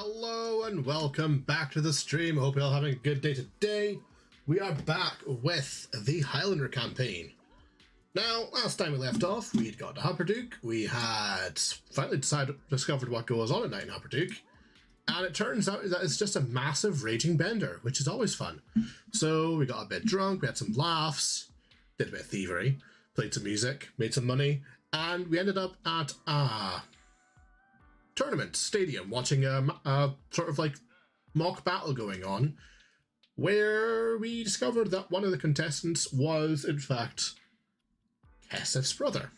Hello and welcome back to the stream. I hope you're all having a good day today. We are back with the Highlander campaign. Now, last time we left off, we'd got to Hupperduke. We had finally discovered what goes on at night in Hupperduke. And it turns out that it's just a massive raging bender, which is always fun. So we got a bit drunk, we had some laughs, did a bit of thievery, played some music, made some money, and we ended up at tournament stadium watching a sort of like mock battle going on, where we discovered that one of the contestants was in fact Kesef's brother.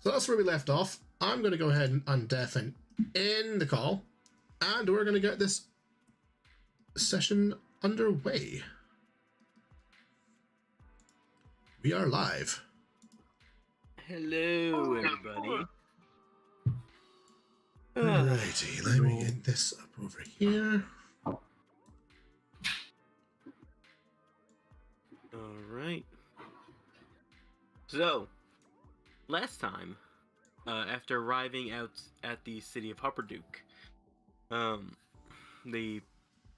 So that's where we left off. I'm going to go ahead and deafen in the call, and we're going to get this session underway. We are live. Hello, everybody. Alrighty, let me get this up over here. Alright. So, last time, after arriving out at the city of Hupperduke, the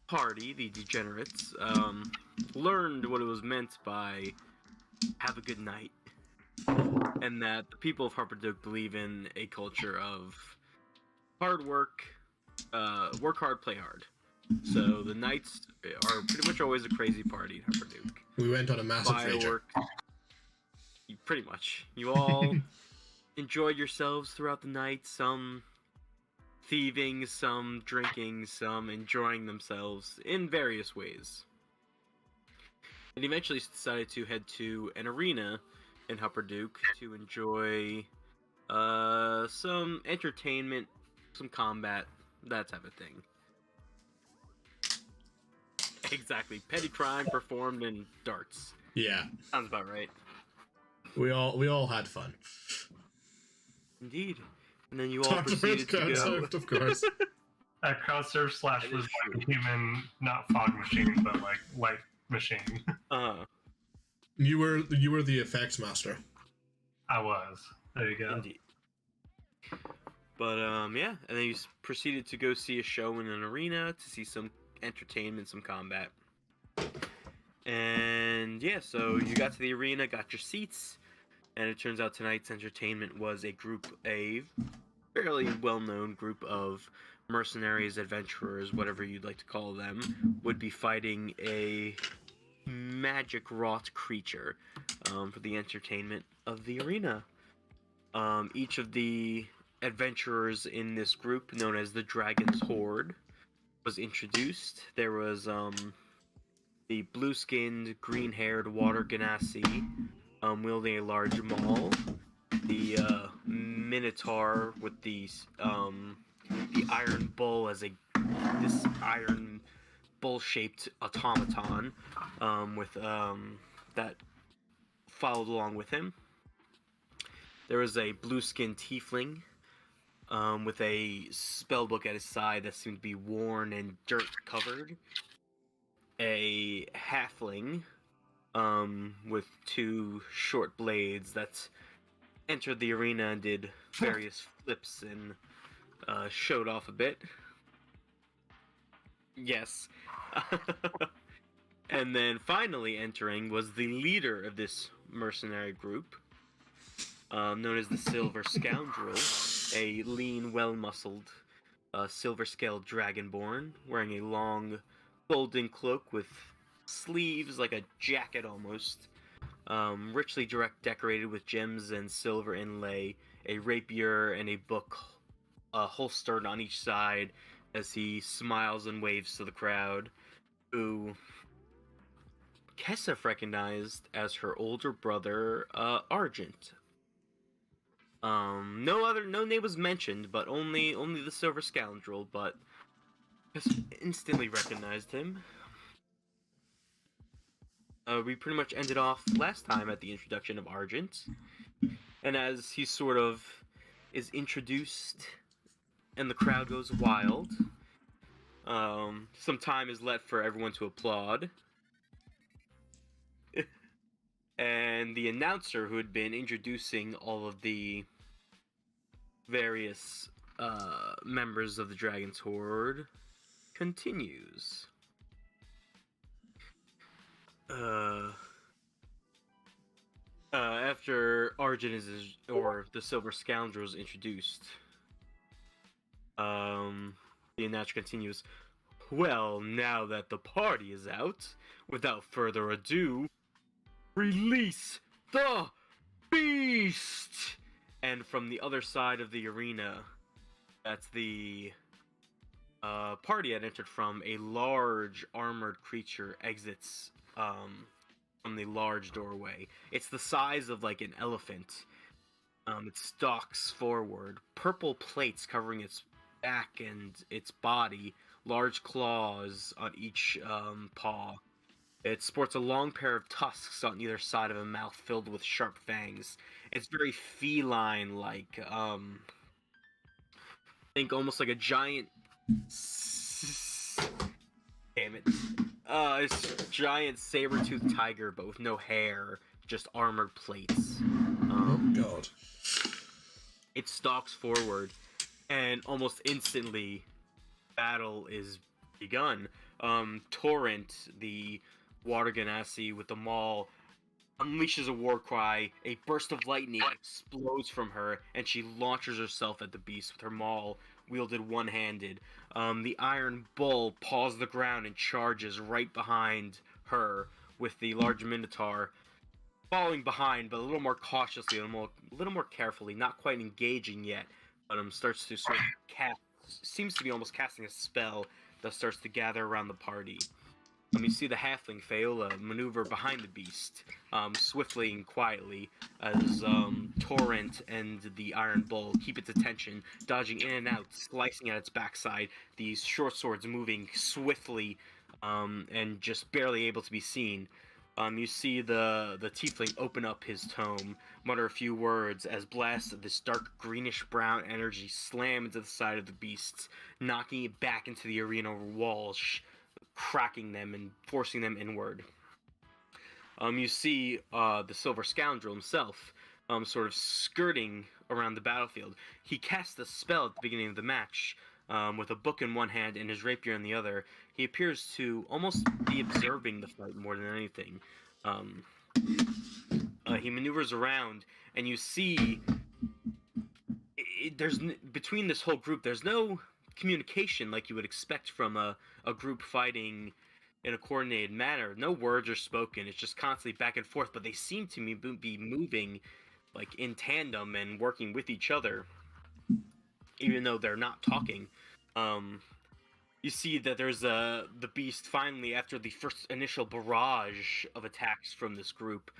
party, the degenerates, learned what it was meant by have a good night, and that the people of Hupperduke believe in a culture of hard work, work hard, play hard. So the nights are pretty much always a crazy party at Hupperduke. We went on a massive rager. Pretty much. You all enjoyed yourselves throughout the night, some thieving, some drinking, some enjoying themselves in various ways. And eventually decided to head to an arena in Hupperduke to enjoy some entertainment, some combat, that type of thing. Exactly. Petty crime performed in darts. Yeah. Sounds about right. We all had fun. Indeed. And then you all proceeded to go. Of course. A crowd surf slash was like a human, not fog machine, but like light machine. You were the effects master. I was. There you go. Indeed. But yeah, and then you proceeded to go see a show in an arena to see some entertainment, some combat. And yeah, so you got to the arena, got your seats, and it turns out tonight's entertainment was a fairly well-known group of mercenaries, adventurers, whatever you'd like to call them, would be fighting a magic-wrought creature for the entertainment of the arena. Each of the adventurers in this group, known as the Dragon's Horde, was introduced. There was the blue-skinned, green-haired water genasi wielding a large maul, the minotaur with the iron bull as this iron bull-shaped automaton with that followed along with him. There was a blue-skinned tiefling with a spellbook at his side that seemed to be worn and dirt-covered. A halfling with two short blades that entered the arena and did various flips and showed off a bit. Yes. And then finally entering was the leader of this mercenary group, known as the Silver Scoundrel, a lean, well-muscled, silver-scaled dragonborn, wearing a long, golden cloak with sleeves like a jacket almost, richly decorated with gems and silver inlay, a rapier and a book holstered on each side as he smiles and waves to the crowd, who Kesef recognized as her older brother, Argent. No name was mentioned, but only the Silver Scoundrel, but Kesef instantly recognized him. We pretty much ended off last time at the introduction of Argent, and as he sort of is introduced and the crowd goes wild, some time is left for everyone to applaud. And the announcer who had been introducing all of the various members of the Dragon's Horde continues. After Arjun or the Silver Scoundrel is introduced, the announcer continues. Well, now that the party is out, without further ado, release the beast! And from the other side of the arena, that's the party had entered from, a large armored creature exits from the large doorway. It's the size of like an elephant. It stalks forward, purple plates covering its back and its body, large claws on each paw. It sports a long pair of tusks on either side of a mouth filled with sharp fangs. It's very feline-like. Think almost like a giant. Damn it. It's a giant saber-toothed tiger, but with no hair, just armored plates. Oh god. It stalks forward, and almost instantly, battle is begun. Torrent, the water genasi with the maul, unleashes a war cry. A burst of lightning explodes from her, and she launches herself at the beast with her maul wielded one-handed. The Iron Bull paws the ground and charges right behind her, with the large Minotaur following behind, but a little more cautiously, a little more carefully, not quite engaging yet, but starts to sort of seems to be almost casting a spell that starts to gather around the party. You see the halfling Faola maneuver behind the beast, swiftly and quietly, as Torrent and the Iron Bull keep its attention, dodging in and out, slicing at its backside, these short swords moving swiftly and just barely able to be seen. You see the tiefling open up his tome, mutter a few words as blasts of this dark greenish-brown energy slam into the side of the beasts, knocking it back into the arena walls, cracking them and forcing them inward. You see the Silver Scoundrel himself sort of skirting around the battlefield. He casts a spell at the beginning of the match with a book in one hand and his rapier in the other. He appears to almost be observing the fight more than anything. He maneuvers around, and you see between this whole group, there's no communication like you would expect from a group fighting in a coordinated manner. No words are spoken. It's just constantly back and forth, but they seem to be moving like in tandem and working with each other, even though they're not talking. You see that there's the beast finally, after the first initial barrage of attacks from this group,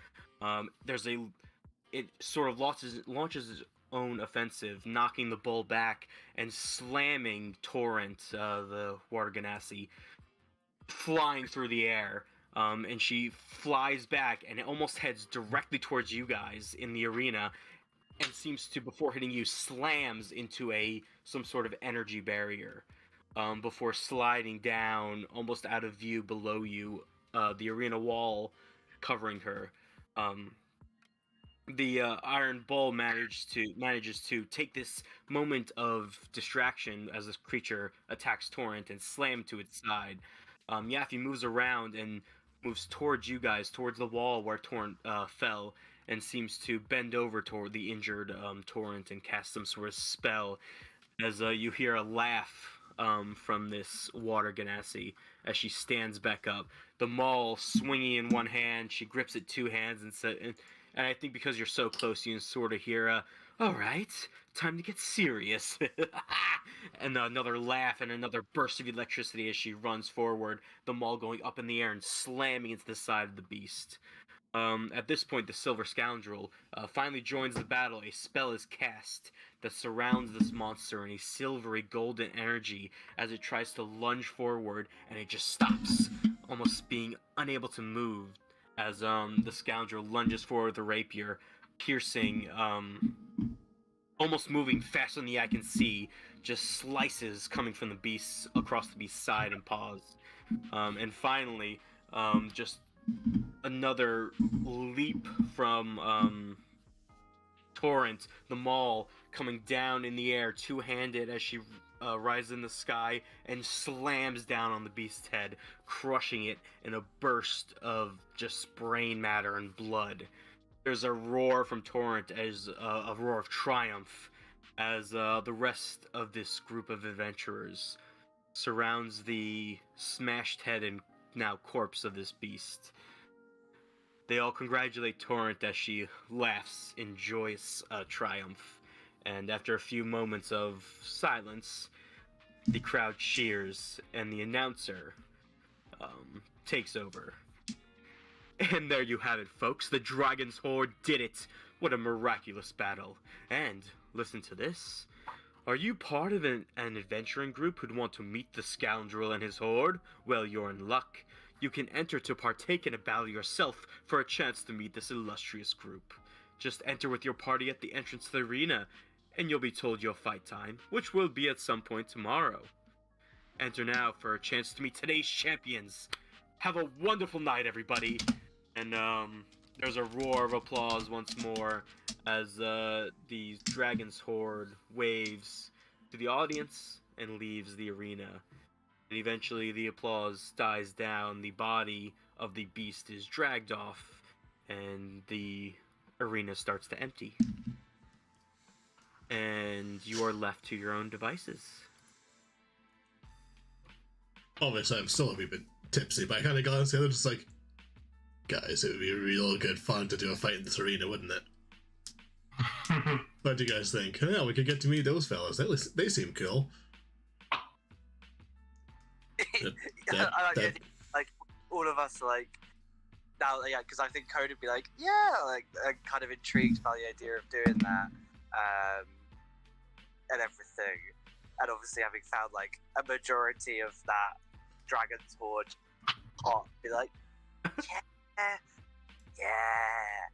it sort of launches its own offensive, knocking the bull back and slamming Torrent, the water genasi, flying through the air. And she flies back and it almost heads directly towards you guys in the arena, and seems to, before hitting you, slams into some sort of energy barrier, before sliding down almost out of view below you, the arena wall covering her. The Iron Bull manages to take this moment of distraction as this creature attacks Torrent and slam to its side. Yaffe moves around and moves towards you guys, towards the wall where Torrent fell, and seems to bend over toward the injured Torrent and cast some sort of spell, as you hear a laugh from this water genasi as she stands back up, the maul swinging in one hand. She grips it two hands and I think because you're so close, you can sort of hear all right, time to get serious. And another laugh and another burst of electricity as she runs forward, the maul going up in the air and slamming into the side of the beast. At this point, the Silver Scoundrel finally joins the battle. A spell is cast that surrounds this monster in a silvery golden energy as it tries to lunge forward, and it just stops, almost being unable to move as the Scoundrel lunges forward with the rapier, piercing, almost moving faster than the eye can see, just slices coming from the beast across the beast's side and paws. And finally, just another leap from Torrent, the Maul, coming down in the air, two-handed as she rises in the sky and slams down on the beast's head, crushing it in a burst of just brain matter and blood. There's a roar from Torrent, as a roar of triumph, as the rest of this group of adventurers surrounds the smashed head and now corpse of this beast. They all congratulate Torrent as she laughs in joyous triumph, and after a few moments of silence, the crowd cheers, and the announcer takes over. And there you have it, folks. The Dragon's Horde did it. What a miraculous battle. And, listen to this. Are you part of an adventuring group who'd want to meet the scoundrel and his horde? Well, you're in luck. You can enter to partake in a battle yourself for a chance to meet this illustrious group. Just enter with your party at the entrance to the arena, and you'll be told your fight time, which will be at some point tomorrow. Enter now for a chance to meet today's champions. Have a wonderful night, everybody. And there's a roar of applause once more as the Dragon's Horde waves to the audience and leaves the arena. And eventually the applause dies down, the body of the beast is dragged off, and the arena starts to empty. And you are left to your own devices. Obviously, I'm still a wee bit tipsy, but I kind of got together just like, guys, it would be real good fun to do a fight in this arena, wouldn't it? What do you guys think? Yeah, we could get to meet those fellas. They seem cool. I like all of us, like, now, yeah, because I think Code would be like, yeah, like, kind of intrigued by the idea of doing that, and everything. And obviously, having found, like, a majority of that Dragon's Horde, I'll be like, yeah.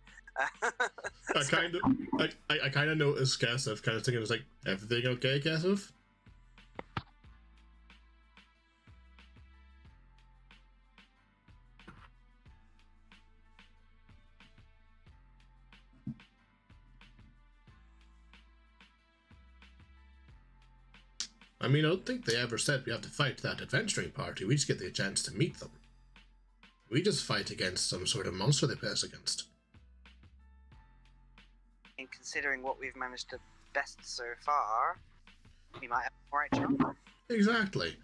I kind of noticed Kesef kind of thinking, it's like, everything okay, Kesef? I mean, I don't think they ever said we have to fight that adventuring party. We just get the chance to meet them. We just fight against some sort of monster they pass against. And considering what we've managed to best so far, we might have the right chance. Exactly.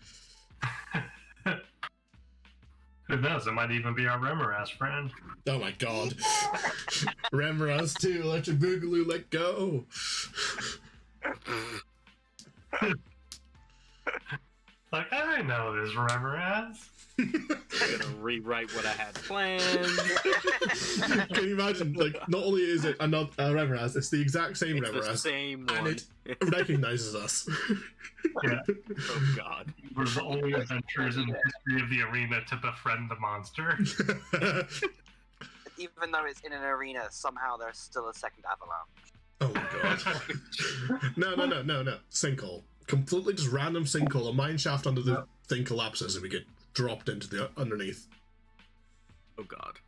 Who knows? It might even be our Remoras friend. Oh my god. Remoras too. Electric Boogaloo, let go. Like, I know this Remoras. I'm gonna rewrite what I had planned. Can you imagine? Like, not only is it another Remoras, it's the exact same It's Remoras, the same one. and it recognizes us. Yeah. Oh god. We're the only adventurers in the history of the arena to befriend the monster. Even though it's in an arena, somehow there's still a second avalanche. Oh my god. No. Sinkhole. Completely just random sinkhole. A mine shaft under the thing collapses and we get dropped into the underneath. Oh god.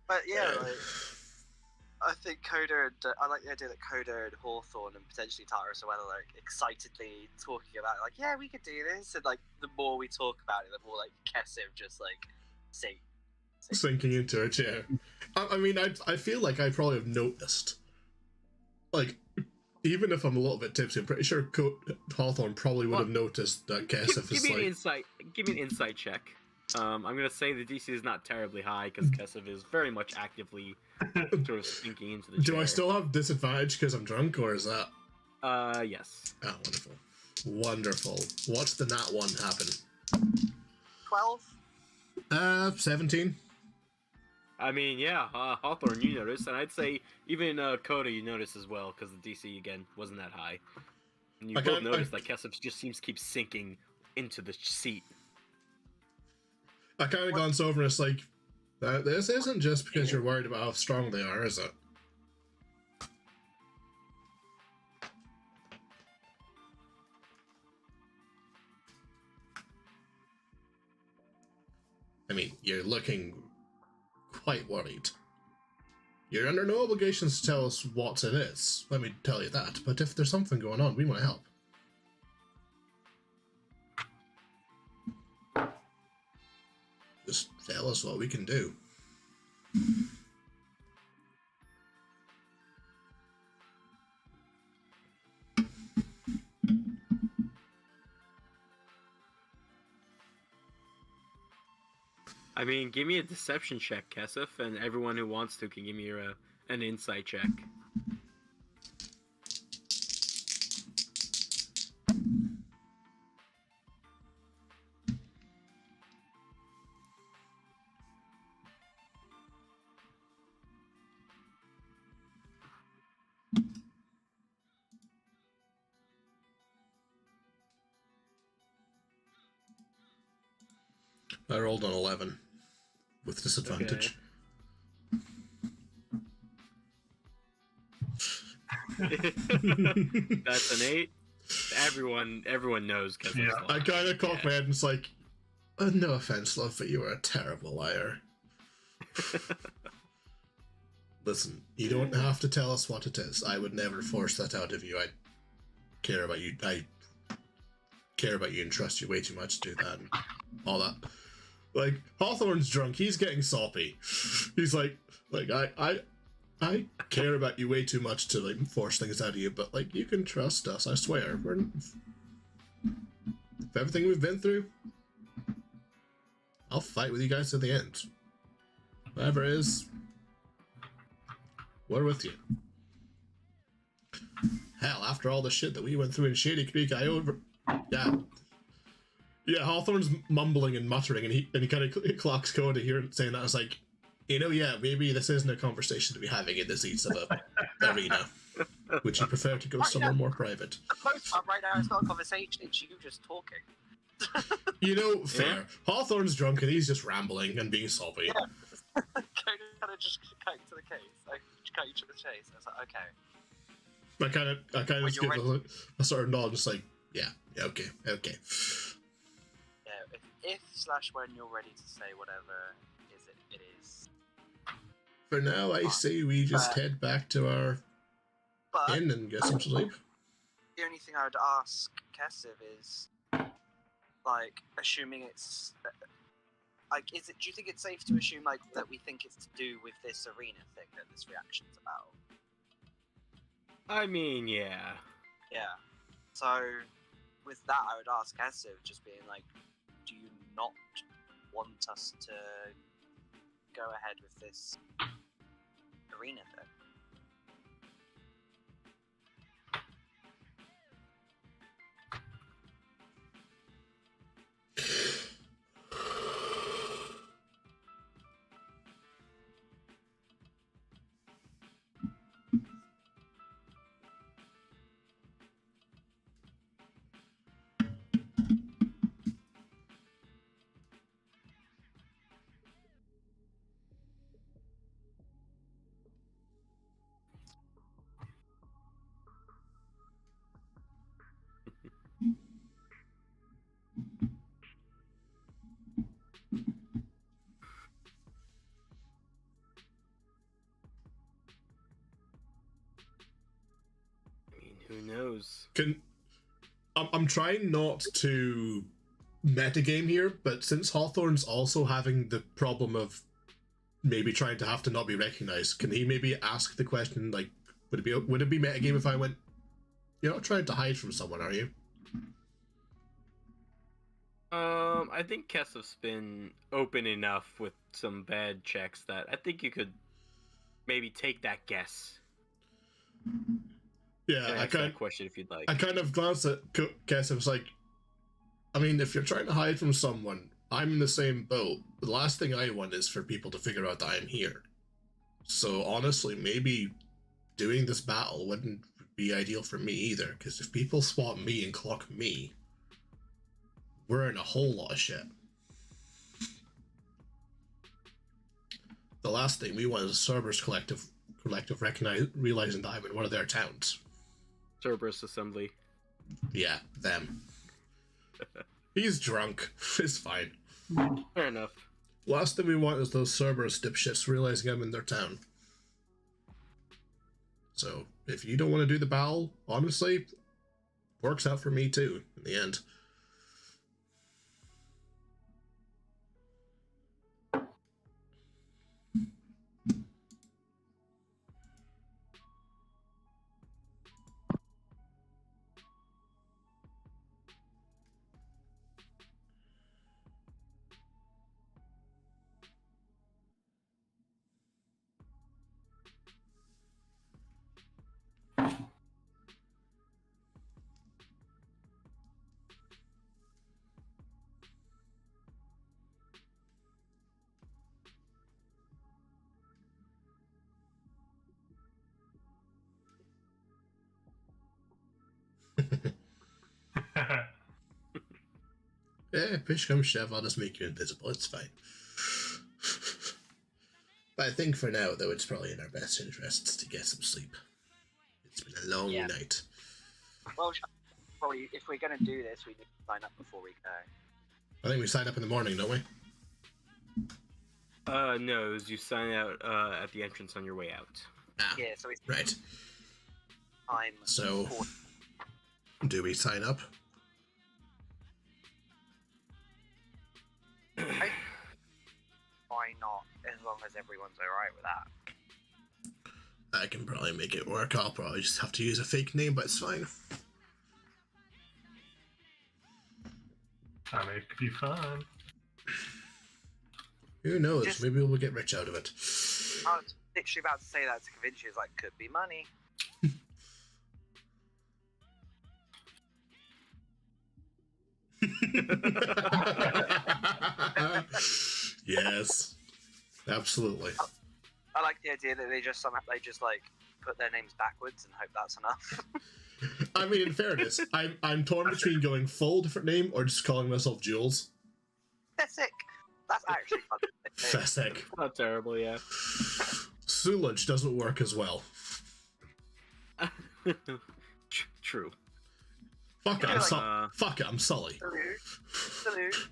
But yeah, like, I think Coda and I like the idea that Coda and Hawthorne and potentially Tara as well are like excitedly talking about it, like, yeah, we could do this, and like the more we talk about it, the more like Kesef just like Sinking into a chair. I mean, I feel like I probably have noticed. Like, even if I'm a little bit tipsy, I'm pretty sure Hawthorne probably would have noticed that Kesef is like... Give me an insight check. I'm gonna say the DC is not terribly high because Kesef is very much actively sort of sinking into the chair. Do I still have disadvantage because I'm drunk, or is that... Yes. Oh, wonderful. Wonderful. What's the nat 1 happen? 12? 17. I mean, yeah, Hawthorne, you notice, and I'd say even Coda, you notice as well, because the DC, again, wasn't that high. And you both notice that Kesef just seems to keep sinking into the seat. I kind of glance over and it's like, this isn't just because you're worried about how strong they are, is it? I mean, you're looking quite worried. You're under no obligations to tell us what it is. Let me tell you that. But if there's something going on, we want to help. Just tell us what we can do. I mean, give me a deception check, Kesef, and everyone who wants to can give me an insight check. I rolled an 11 with disadvantage. Okay. That's an 8. Everyone knows. Yeah. I kind of cocked my head and it's like, no offense, love, but you are a terrible liar. Listen, you don't have to tell us what it is. I would never force that out of you. I care about you. I care about you and trust you way too much to do that and all that. Like, Hawthorne's drunk. He's getting soppy. He's like I care about you way too much to like force things out of you. But like, you can trust us. I swear. If everything we've been through, I'll fight with you guys to the end. Whatever it is, we're with you. Hell, after all the shit that we went through in Shady Creek, Yeah, Hawthorne's mumbling and muttering, and he kind of clocks Coda here saying that. It's like, maybe this isn't a conversation to be having in the seats of a arena. Would you prefer to go somewhere more private? The most part right now is not a conversation, it's you just talking. Fair. Hawthorne's drunk and he's just rambling and being soppy. Yeah. Kind of just cut to the case. Like, cut you to the chase. I was like, okay. I kind of just give a sort of nod, just like, yeah, okay. Yeah, if/when you're ready to say whatever it is. For now, I say we just head back to our inn and get some sleep. The only thing I would ask Kesef is, like, assuming it's like, do you think it's safe to assume like that we think it's to do with this arena thing that this reaction's about? I mean, yeah. Yeah. So with that, I would ask Kesef, just being like, do you not want us to go ahead with this arena thing? Who knows? I'm trying not to metagame here, but since Hawthorne's also having the problem of maybe trying to have to not be recognized, can he maybe ask the question, like, would it be metagame if I went, you're not trying to hide from someone, are you? I think Kesef's been open enough with some bad checks that I think you could maybe take that guess. Yeah, I kind of question if you'd like. I kind of glanced at Kesef. Was like, I mean, if you're trying to hide from someone, I'm in the same boat. The last thing I want is for people to figure out that I'm here. So honestly, maybe doing this battle wouldn't be ideal for me either. Because if people swap me and clock me, we're in a whole lot of shit. The last thing we want is a Cerberus collective realizing that I'm in one of their towns. Cerberus Assembly. Yeah, them. He's drunk. It's fine. Fair enough. Last thing we want is those Cerberus dipshits realizing I'm in their town. So if you don't want to do the bowel, honestly, works out for me too in the end. Yeah, push comes shove, I'll just make you invisible. It's fine. But I think for now, though, it's probably in our best interests to get some sleep. It's been a long night. Well, probably if we're going to do this, we need to sign up before we go. I think we sign up in the morning, don't we? No, as you sign out at the entrance on your way out. Ah, Yeah, so it's right. time. So, do we sign up? Why not? As long as everyone's alright with that. I can probably make it work. I'll probably just have to use a fake name, but it's fine. I mean, it could be fun. Who knows? Maybe we'll get rich out of it. I was literally about to say that to convince you. It's like, could be money. Yes, absolutely. I like the idea that they just like put their names backwards and hope that's enough. I mean, in fairness, I'm torn between going full different name or just calling myself Jules. That's actually fun. Fessek. Not terrible, yeah. Suludge doesn't work as well. True. Fuck it, Like, I'm Sully. Salute.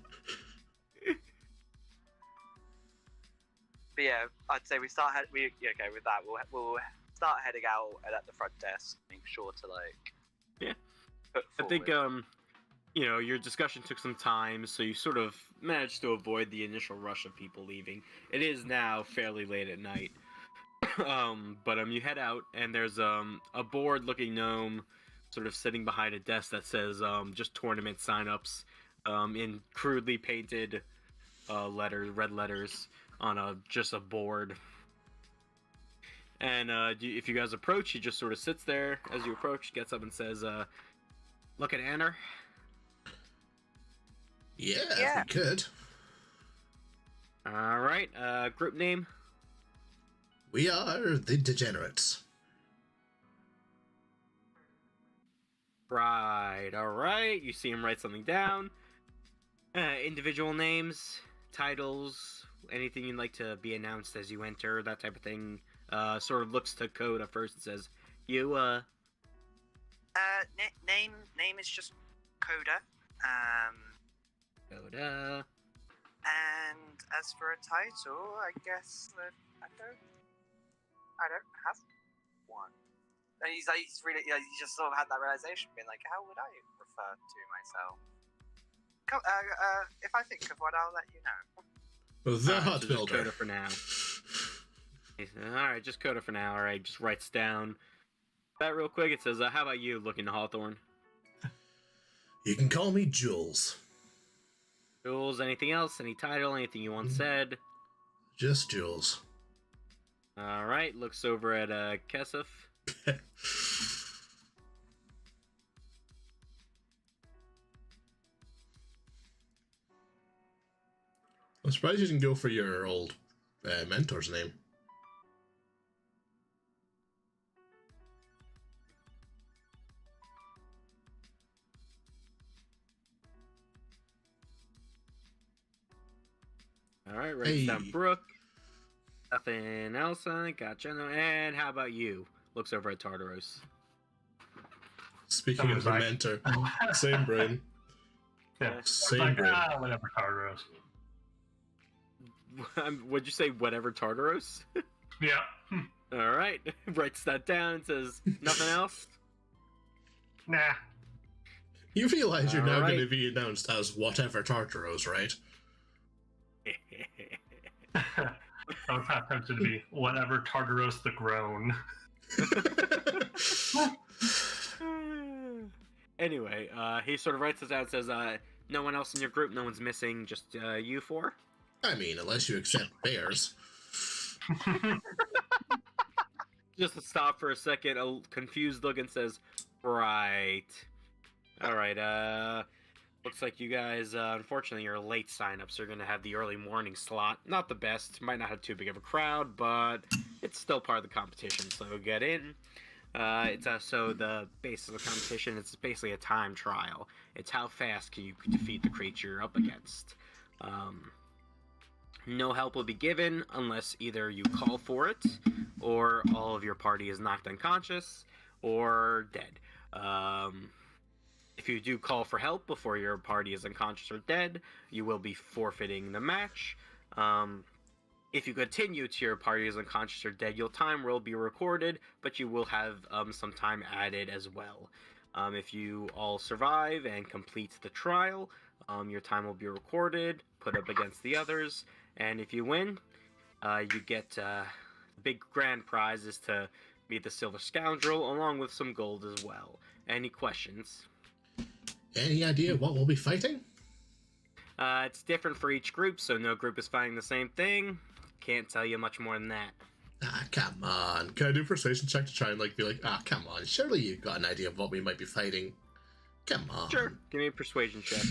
But yeah, I'd say we start. Okay, with that, we'll start heading out and at the front desk, make sure to put I think forward. your discussion took some time, so you sort of managed to avoid the initial rush of people leaving. It is now fairly late at night. But you head out, and there's a bored-looking gnome sort of sitting behind a desk that says just tournament signups in crudely painted red letters on just a board. And if you guys approach, he just sort of sits there. As you approach, gets up and says, "Look at Anner." Yeah, if we could. All right. Group name. We are the Degenerates. Right. All right. You see him write something down. Individual names, titles, anything you'd like to be announced as you enter, that type of thing. Sort of looks to Coda first and says, "You Name is just Coda. Coda. And as for a title, I guess that I don't have one. And he's really, he just sort of had that realization, being like, how would I refer to myself? If I think of one, I'll let you know. The Alright, Hut so just Builder. Coda for now. He said, "Alright, just Coda for now." Alright, just writes down that real quick. It says, "How about you, looking to Hawthorne?" You can call me Jules. Jules, anything else? Any title? Anything you want said? Just Jules. Alright, looks over at Kesef. I'm surprised you didn't go for your old mentor's name. Alright, writes down Brooke. Nothing else on it. Gotcha. And how about you? Looks over at Tartaros. Speaking of the mentor, same brain. Yeah, Same brain. Whatever, Tartaros. Would you say whatever Tartaros? Yeah. All right. Writes that down and says, nothing else? Nah. You realize you're now Alright. going to be announced as whatever Tartaros, right? I was half tempted to be whatever Tartaros the Grown. Anyway, he sort of writes this out and says, no one else in your group, no one's missing, just you four? I mean, unless you accept bears. Just to stop for a second, a confused look and says, right. Alright, looks like you guys, unfortunately, your late signups are going to have the early morning slot. Not the best, might not have too big of a crowd, but it's still part of the competition, so get in. It's so the base of the competition, it's basically a time trial. It's how fast can you defeat the creature you're up against. No help will be given unless either you call for it, or all of your party is knocked unconscious, or dead. If you do call for help before your party is unconscious or dead, you will be forfeiting the match. If you continue to your party is unconscious or dead, your time will be recorded, but you will have some time added as well. If you all survive and complete the trial, your time will be recorded, put up against the others, and if you win, you get the big grand prize is to meet the Silver Scoundrel, along with some gold as well. Any questions? Any idea what we'll be fighting? It's different for each group, so no group is fighting the same thing. Can't tell you much more than that. Ah, come on. Can I do a persuasion check to try and be like, come on, surely you've got an idea of what we might be fighting. Come on. Sure. Give me a persuasion check.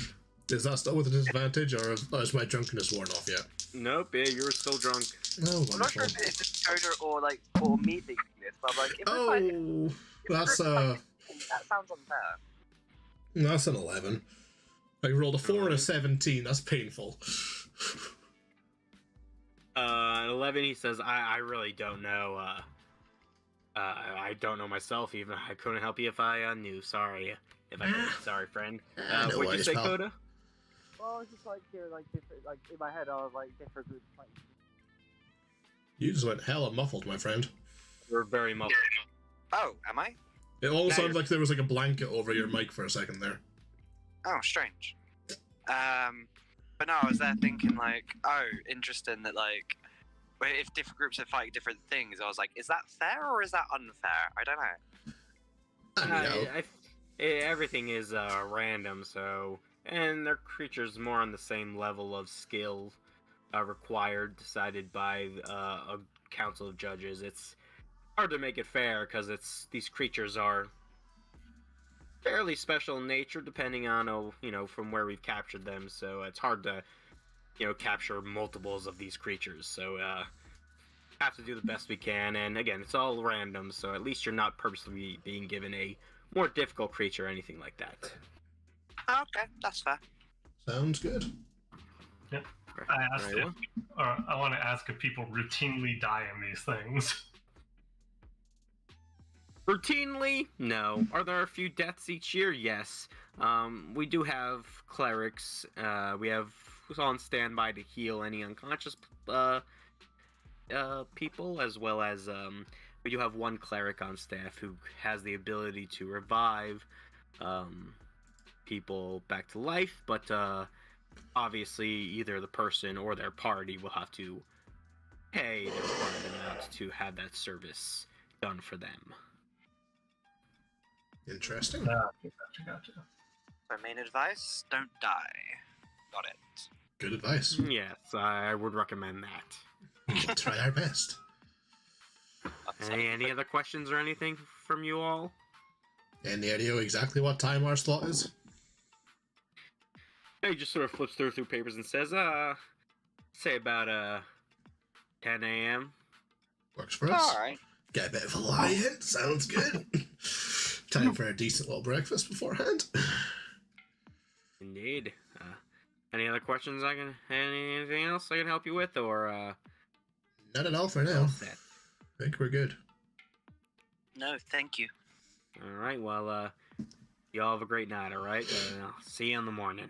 Is that still with a disadvantage, or is my drunkenness worn off yet? Nope, yeah, you're still drunk. Oh, I'm not sure wonderful. if it's just Coder or me thinking this, but I'm like, if we're fighting, That's that sounds unfair. that's an 11. I rolled a 4 and a 17. That's painful. 11, he says, I really don't know. I don't know myself, even. I couldn't help you if I knew. Sorry. If I could. Sorry, friend. No What'd you worries, say, pal. Coda? Well, it's just like hearing like different, like in my head, I was like different groups fighting. You just went hella muffled, my friend. We're very muffled. Oh, am I? It almost Yeah, sounded you're- like there was like a blanket over your mic for a second there. Oh, strange. But no, I was there thinking like, oh, interesting that like, if different groups are fighting different things, I was like, is that fair or is that unfair? I don't know. I mean, Everything is random, so... And their creatures more on the same level of skill required, decided by a council of judges. It's hard to make it fair, because these creatures are fairly special in nature, depending on, from where we've captured them, so it's hard to, capture multiples of these creatures, so, have to do the best we can, and again, it's all random, so at least you're not purposely being given a more difficult creature or anything like that. Oh, okay, that's fair. sounds good. I asked Very well. I want to ask if people routinely die in these things. Routinely, no. Are there a few deaths each year? Yes. We do have clerics. We have who's on standby to heal any unconscious people, as well as we do have one cleric on staff who has the ability to revive people back to life, but obviously either the person or their party will have to pay the required amount to have that service done for them. Interesting. Gotcha. So main advice, don't die. Got it. Good advice. Yes, I would recommend that. We'll try our best. Any other questions or anything from you all? Any idea exactly what time our slot is? He just sort of flips through papers and says, say about 10 a.m. Works for us. Alright. Get a bit of a lie-in. Sounds good. Time for a decent little breakfast beforehand. Indeed. Any other questions anything else I can help you with, or Not at all for now. all set? I think we're good. No, thank you. All right, well, y'all have a great night, all right? I'll see you in the morning.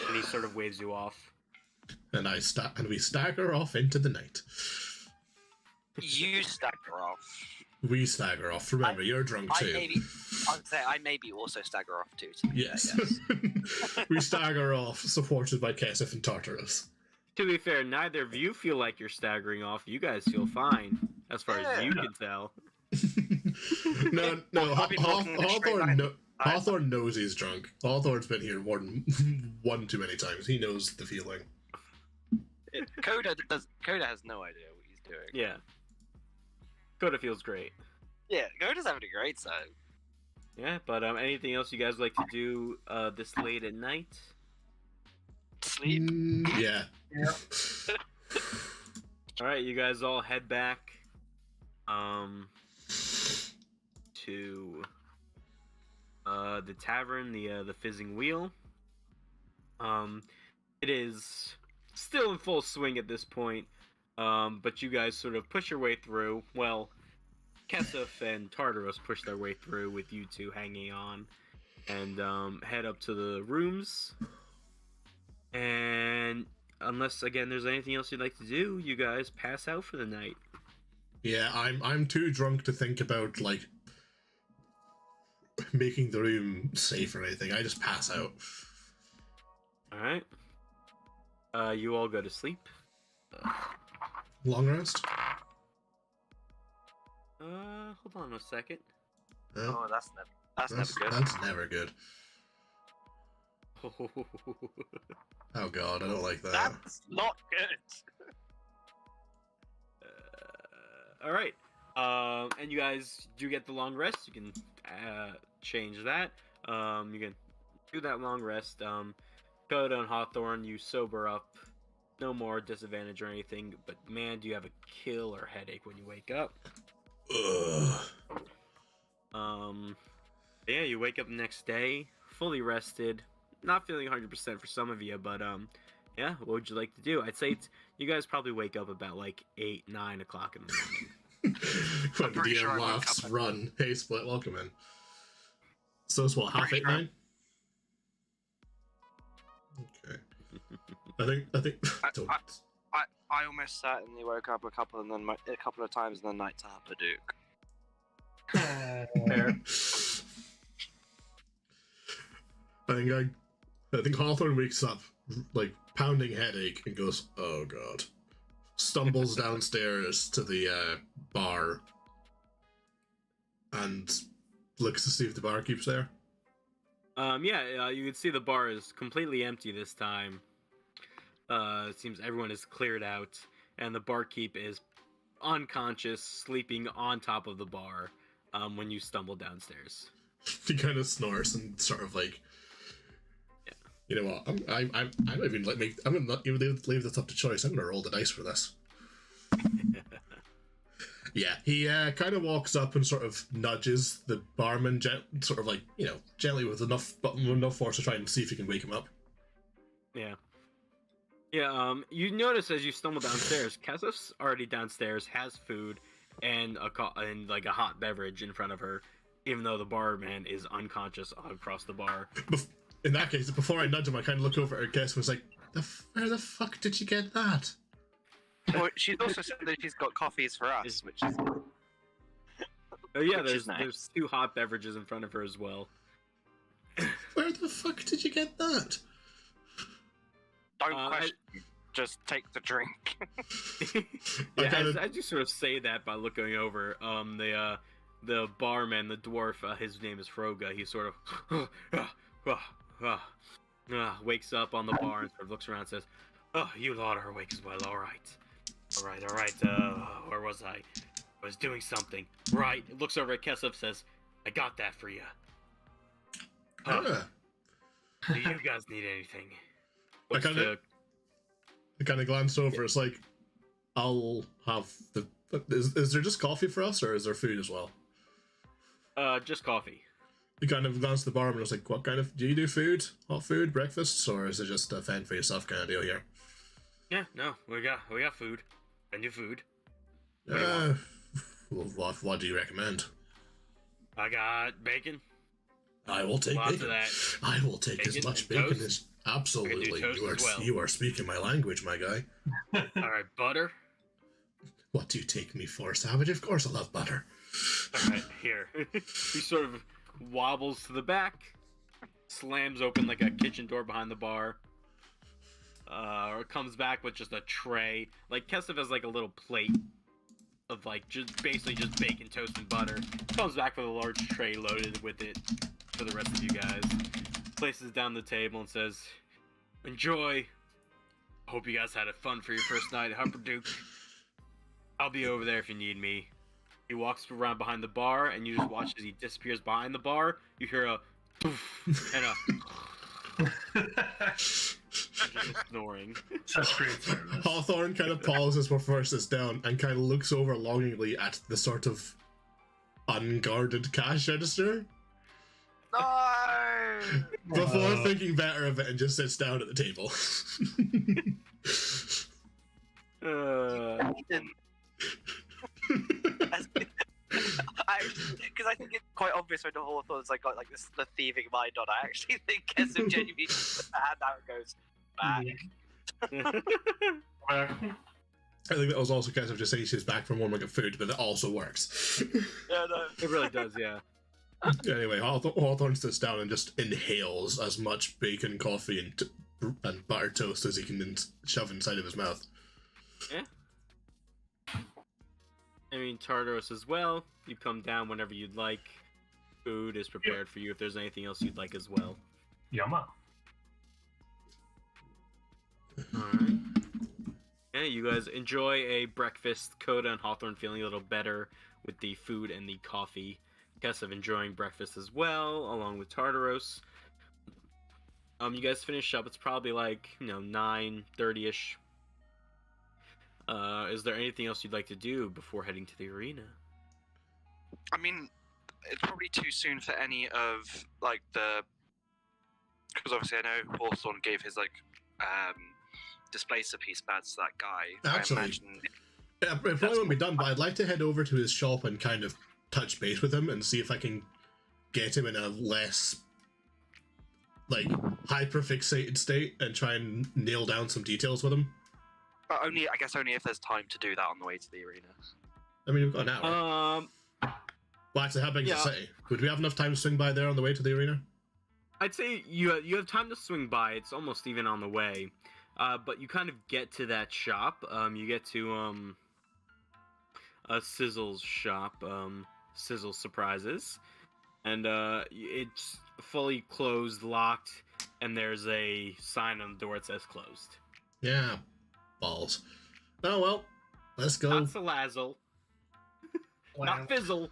And he sort of waves you off. And we stagger off into the night. You stagger off. We stagger off. Remember, you're drunk too. I maybe also stagger off too. Yes. We stagger off, supported by Kesef and Tartarus. To be fair, neither of you feel like you're staggering off. You guys feel fine, as far as you can tell. No, Hawthorne knows he's drunk. Hawthorne's been here more than one too many times. He knows the feeling. Coda has no idea what he's doing. Yeah. Coda feels great. Yeah, Coda's having a great time. Yeah, but anything else you guys like to do this late at night? Sleep. Yeah. All right, you guys all head back to the tavern, the Fizzing Wheel. It is still in full swing at this point, but you guys sort of push your way through. Well, Kesef and Tartarus push their way through with you two hanging on, and head up to the rooms. And unless, again, there's anything else you'd like to do, you guys pass out for the night. Yeah, I'm too drunk to think about, like, making the room safe or anything. I just pass out. Alright. You all go to sleep. Long rest? Hold on a second. No, Oh, that's never good. That's never good. Oh god, I don't like that. That's not good. Alright. And you guys do get the long rest. You can change that. You can do that long rest. Coda and Hawthorne, you sober up. No more disadvantage or anything, but man, do you have a killer headache when you wake up. Ugh. Yeah, you wake up the next day, fully rested. Not feeling 100% for some of you, but yeah, what would you like to do? I'd say you guys probably wake up about like 8, 9 o'clock in the morning. When the DM laughs, run. Hey, Split, welcome in. So it's what, half 8, 9? Okay. I think. Don't. I almost certainly woke up a couple of times in the night to Hapadook. Fair. I think Hawthorne wakes up, like, pounding headache and goes, oh god. Stumbles downstairs to the bar and looks to see if the barkeep's there. Yeah, you can see the bar is completely empty this time. It seems everyone is cleared out, and the barkeep is unconscious, sleeping on top of the bar when you stumble downstairs. He kind of snores and sort of like, you know what? I'm not even like I'm gonna not even leave this up to choice. I'm gonna roll the dice for this. Yeah, he kind of walks up and sort of nudges the barman, sort of like, you know, gently with enough force to try and see if he can wake him up. Yeah. Yeah. You notice as you stumble downstairs, Kesef's already downstairs, has food and like a hot beverage in front of her, even though the barman is unconscious across the bar. In that case, before I nudge him, I kind of look over at her guest and was like, where the fuck did you get that? Well, she's also said that she's got coffees for us, which is... Oh yeah, Which is there's nice. 2 hot beverages in front of her as well. Where the fuck did you get that? Don't question, just take the drink. Yeah, as you sort of say that by looking over, the barman, the dwarf, his name is Froga, he sort of wakes up on the bar and sort of looks around and says, oh, you lot are awake as well, alright, where was I? I was doing something. Right, it looks over at Kesef, says, I got that for you. Do you guys need anything? I kind of glance over. It's like, I'll have the. Is there just coffee for us, or is there food as well? Just coffee. You kind of glance at the barman and was like, what kind of. Do you do food? Hot food? Breakfasts? Or is it just a fend for yourself kind of deal here? Yeah, no, we got food. And your food. What do you recommend? I got bacon. I will take Lots bacon. of that. I will take as Bacon much and bacon toast. as. Absolutely. toast as well. You are speaking my language, my guy. Alright, butter. What do you take me for, Savage? Of course I love butter. Alright, here. He sort of wobbles to the back, slams open like a kitchen door behind the bar, or comes back with just a tray. Like, Kesef has like a little plate of like just basically just bacon, toast, and butter. Comes back with a large tray loaded with it for the rest of you guys. Places down the table and says, "Enjoy. Hope you guys had fun for your first night at Humperduke. I'll be over there if you need me." He walks around behind the bar, and you just watch as he disappears behind the bar. You hear a poof and a just snoring. Such great service. Hawthorne kind of pauses before sits down and kind of looks over longingly at the sort of unguarded cash register No! before thinking better of it and just sits down at the table. Because I think it's quite obvious when the Hawthorne's like got like this the thieving mind on. I actually think Kesef genuinely puts the hand out and goes back. I think that was also kind of just saying she's back from warming up food, but it also works. Yeah, no. It really does, yeah. Anyway, Hawthorne sits down and just inhales as much bacon, coffee, and butter toast as he can shove inside of his mouth. Yeah. I mean, Tartaros as well. You come down whenever you'd like. Food is prepared for you if there's anything else you'd like as well. Yumma. Alright. Yeah, you guys enjoy a breakfast. Coda and Hawthorne feeling a little better with the food and the coffee. Kesef enjoying breakfast as well, along with Tartaros. You guys finish up. It's probably like, 9:30ish. Is there anything else you'd like to do before heading to the arena? I mean, it's probably too soon for any of, like, because obviously I know Hawthorne gave his, like, displacer piece badge to that guy. Actually, I imagine it probably won't be done, but I'd like to head over to his shop and kind of touch base with him and see if I can get him in a less, like, hyper-fixated state and try and nail down some details with him. But I guess only if there's time to do that on the way to the arena. I mean, we've got an hour. Well, actually, how big is the city? Would we have enough time to swing by there on the way to the arena? I'd say you have time to swing by. It's almost even on the way. But you kind of get to that shop. You get to a Sizzle's shop, Sizzle Surprises. And it's fully closed, locked, and there's a sign on the door that says closed. Yeah. Balls. Oh, well. Let's go. Not Salazzle. Not Fizzle.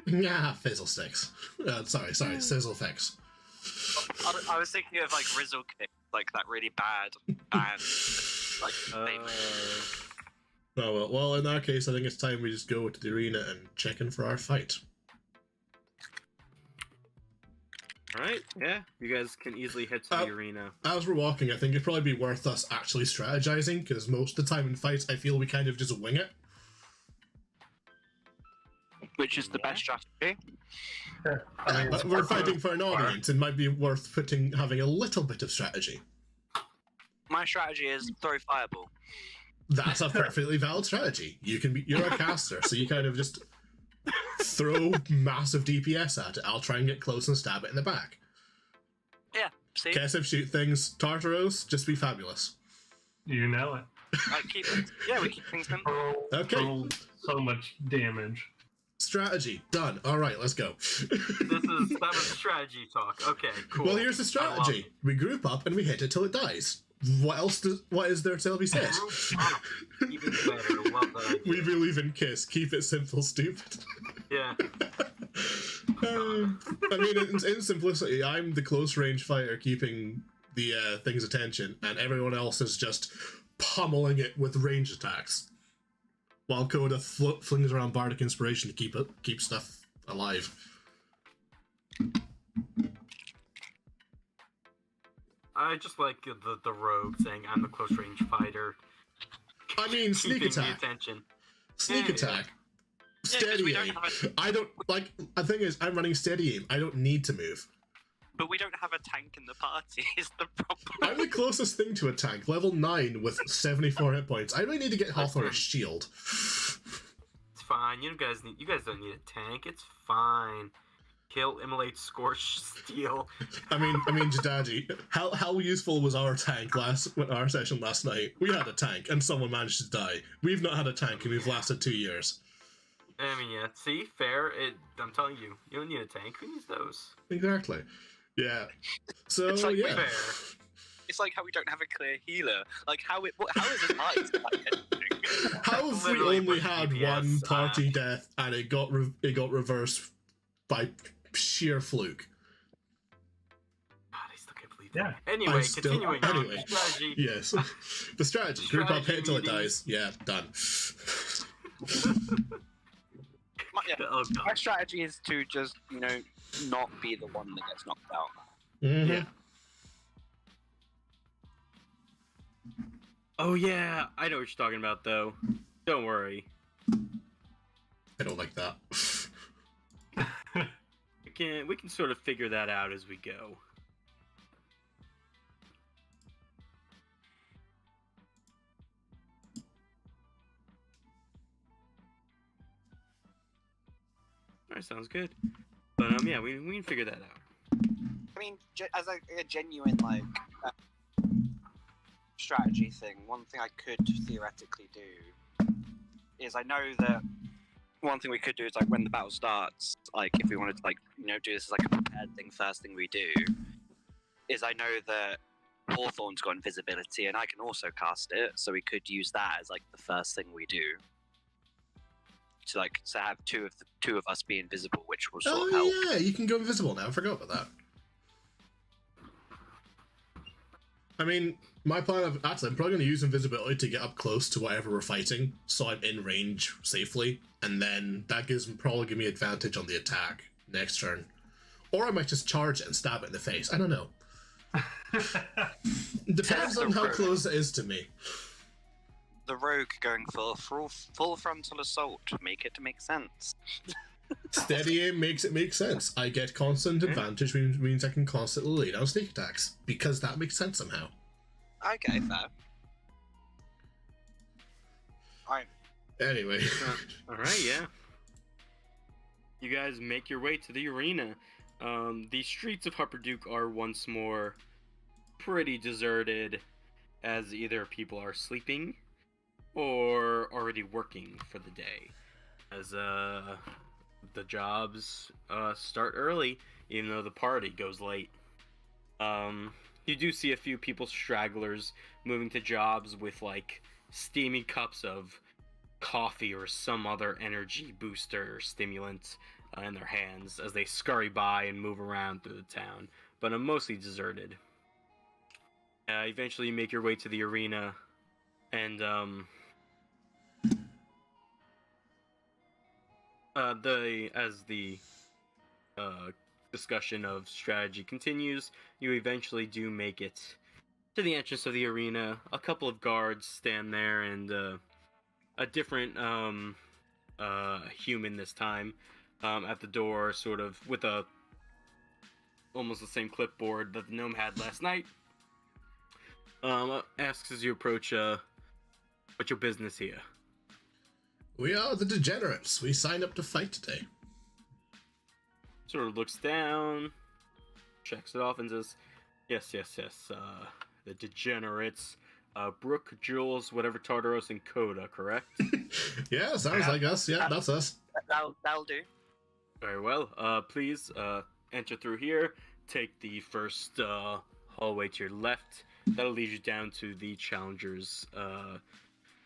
Yeah, fizzle sticks. Sorry, sizzle fix. I was thinking of like Rizzle Kick, like that really bad band. Like, Oh, well, in that case, I think it's time we just go to the arena and check in for our fight. Alright, yeah. You guys can easily head to the arena. As we're walking, I think it'd probably be worth us actually strategizing, because most of the time in fights, I feel we kind of just wing it. Which is the best strategy. But we're fighting for an audience, it might be worth having a little bit of strategy. My strategy is throw fireball. That's a perfectly valid strategy. You're a caster, so you kind of just throw massive DPS at it. I'll try and get close and stab it in the back. Yeah, see? Kesef shoot things. Tartaros, just be fabulous. You know it. We keep things simple. Okay. Roll so much damage. Strategy done. All right, let's go. That was strategy talk. Okay, cool. Well, here's the strategy. We group up and we hit it till it dies. What is there to be said? Even better. Love that idea. We believe in KISS. Keep it simple, stupid. Yeah. I mean, in simplicity, I'm the close range fighter keeping the thing's attention, and everyone else is just pummeling it with range attacks. While Coda flings around Bardic Inspiration to keep stuff alive. I just like the rogue saying, "I'm the close range fighter." I mean, sneak Keeping the attack. attention. Sneak attack. Steady aim. I don't like. The thing is, I'm running steady aim. I don't need to move. But we don't have a tank in the party, is the problem. I'm the closest thing to a tank, level 9 with 74 hit points. I really need to get Hawthorne a shield. It's fine. You guys don't need a tank. It's fine. Kill, immolate, scorch, steal. I mean, Jadaji, how useful was our tank our session last night? We had a tank, and someone managed to die. We've not had a tank, and we've lasted 2 years. I mean, yeah. See, fair. I'm telling you, you don't need a tank. Who needs those? Exactly. Yeah. So It's like yeah. Fair. It's like how we don't have a clear healer. Like, how is it nice? How have we Literally only put had DPS, one party death, and it got reversed by sheer fluke? God, I still can't believe Yeah. that. Anyway, continuing on. Anyway. Strategy. Yes. The strategy. Group up, hit till it meeting. dies. Yeah, done. Oh, God. My strategy is to just, not be the one that gets knocked out. Mhm. Yeah. Oh yeah, I know what you're talking about though. Don't worry. I don't like that. We can sort of figure that out as we go. Alright, sounds good. But yeah, we can figure that out. I mean, as a genuine strategy thing, one thing I could theoretically do is I know that one thing we could do is like when the battle starts, like if we wanted to do this as like a prepared thing, first thing we do is I know that Hawthorne's got invisibility and I can also cast it, so we could use that as like the first thing we do. To have two of us be invisible, which will sort of help. Oh yeah, you can go invisible now. I forgot about that. I mean, my plan of I'm probably going to use invisibility to get up close to whatever we're fighting, so I'm in range safely, and then that probably give me advantage on the attack next turn. Or I might just charge it and stab it in the face. I don't know. Depends on how close it is to me. The rogue going for full frontal assault. Make it to make sense. Steady aim makes it make sense. I get constant advantage, which means I can constantly lay down sneak attacks, because that makes sense somehow. Okay, fair. Alright. Anyway. Alright, yeah. You guys make your way to the arena. The streets of Hupperduke are once more pretty deserted, as either people are sleeping or already working for the day, as the jobs start early, even though the party goes late. You do see a few people, stragglers, moving to jobs with like steamy cups of coffee or some other energy booster or stimulant in their hands as they scurry by and move around through the town, but I'm mostly deserted. Eventually you make your way to the arena, and as the discussion of strategy continues, you eventually do make it to the entrance of the arena. A couple of guards stand there, and a different human this time at the door, sort of with almost the same clipboard that the gnome had last night. Asks as you approach, what's your business here? We are the degenerates. We signed up to fight today. Sort of looks down, checks it off, and says, yes, the degenerates, Brooke, Jules, whatever, Tartaros, and Coda, correct? Yeah, sounds like us. Yeah, that's us. That'll do. Very well. Please, enter through here, take the first hallway to your left. That'll lead you down to the Challengers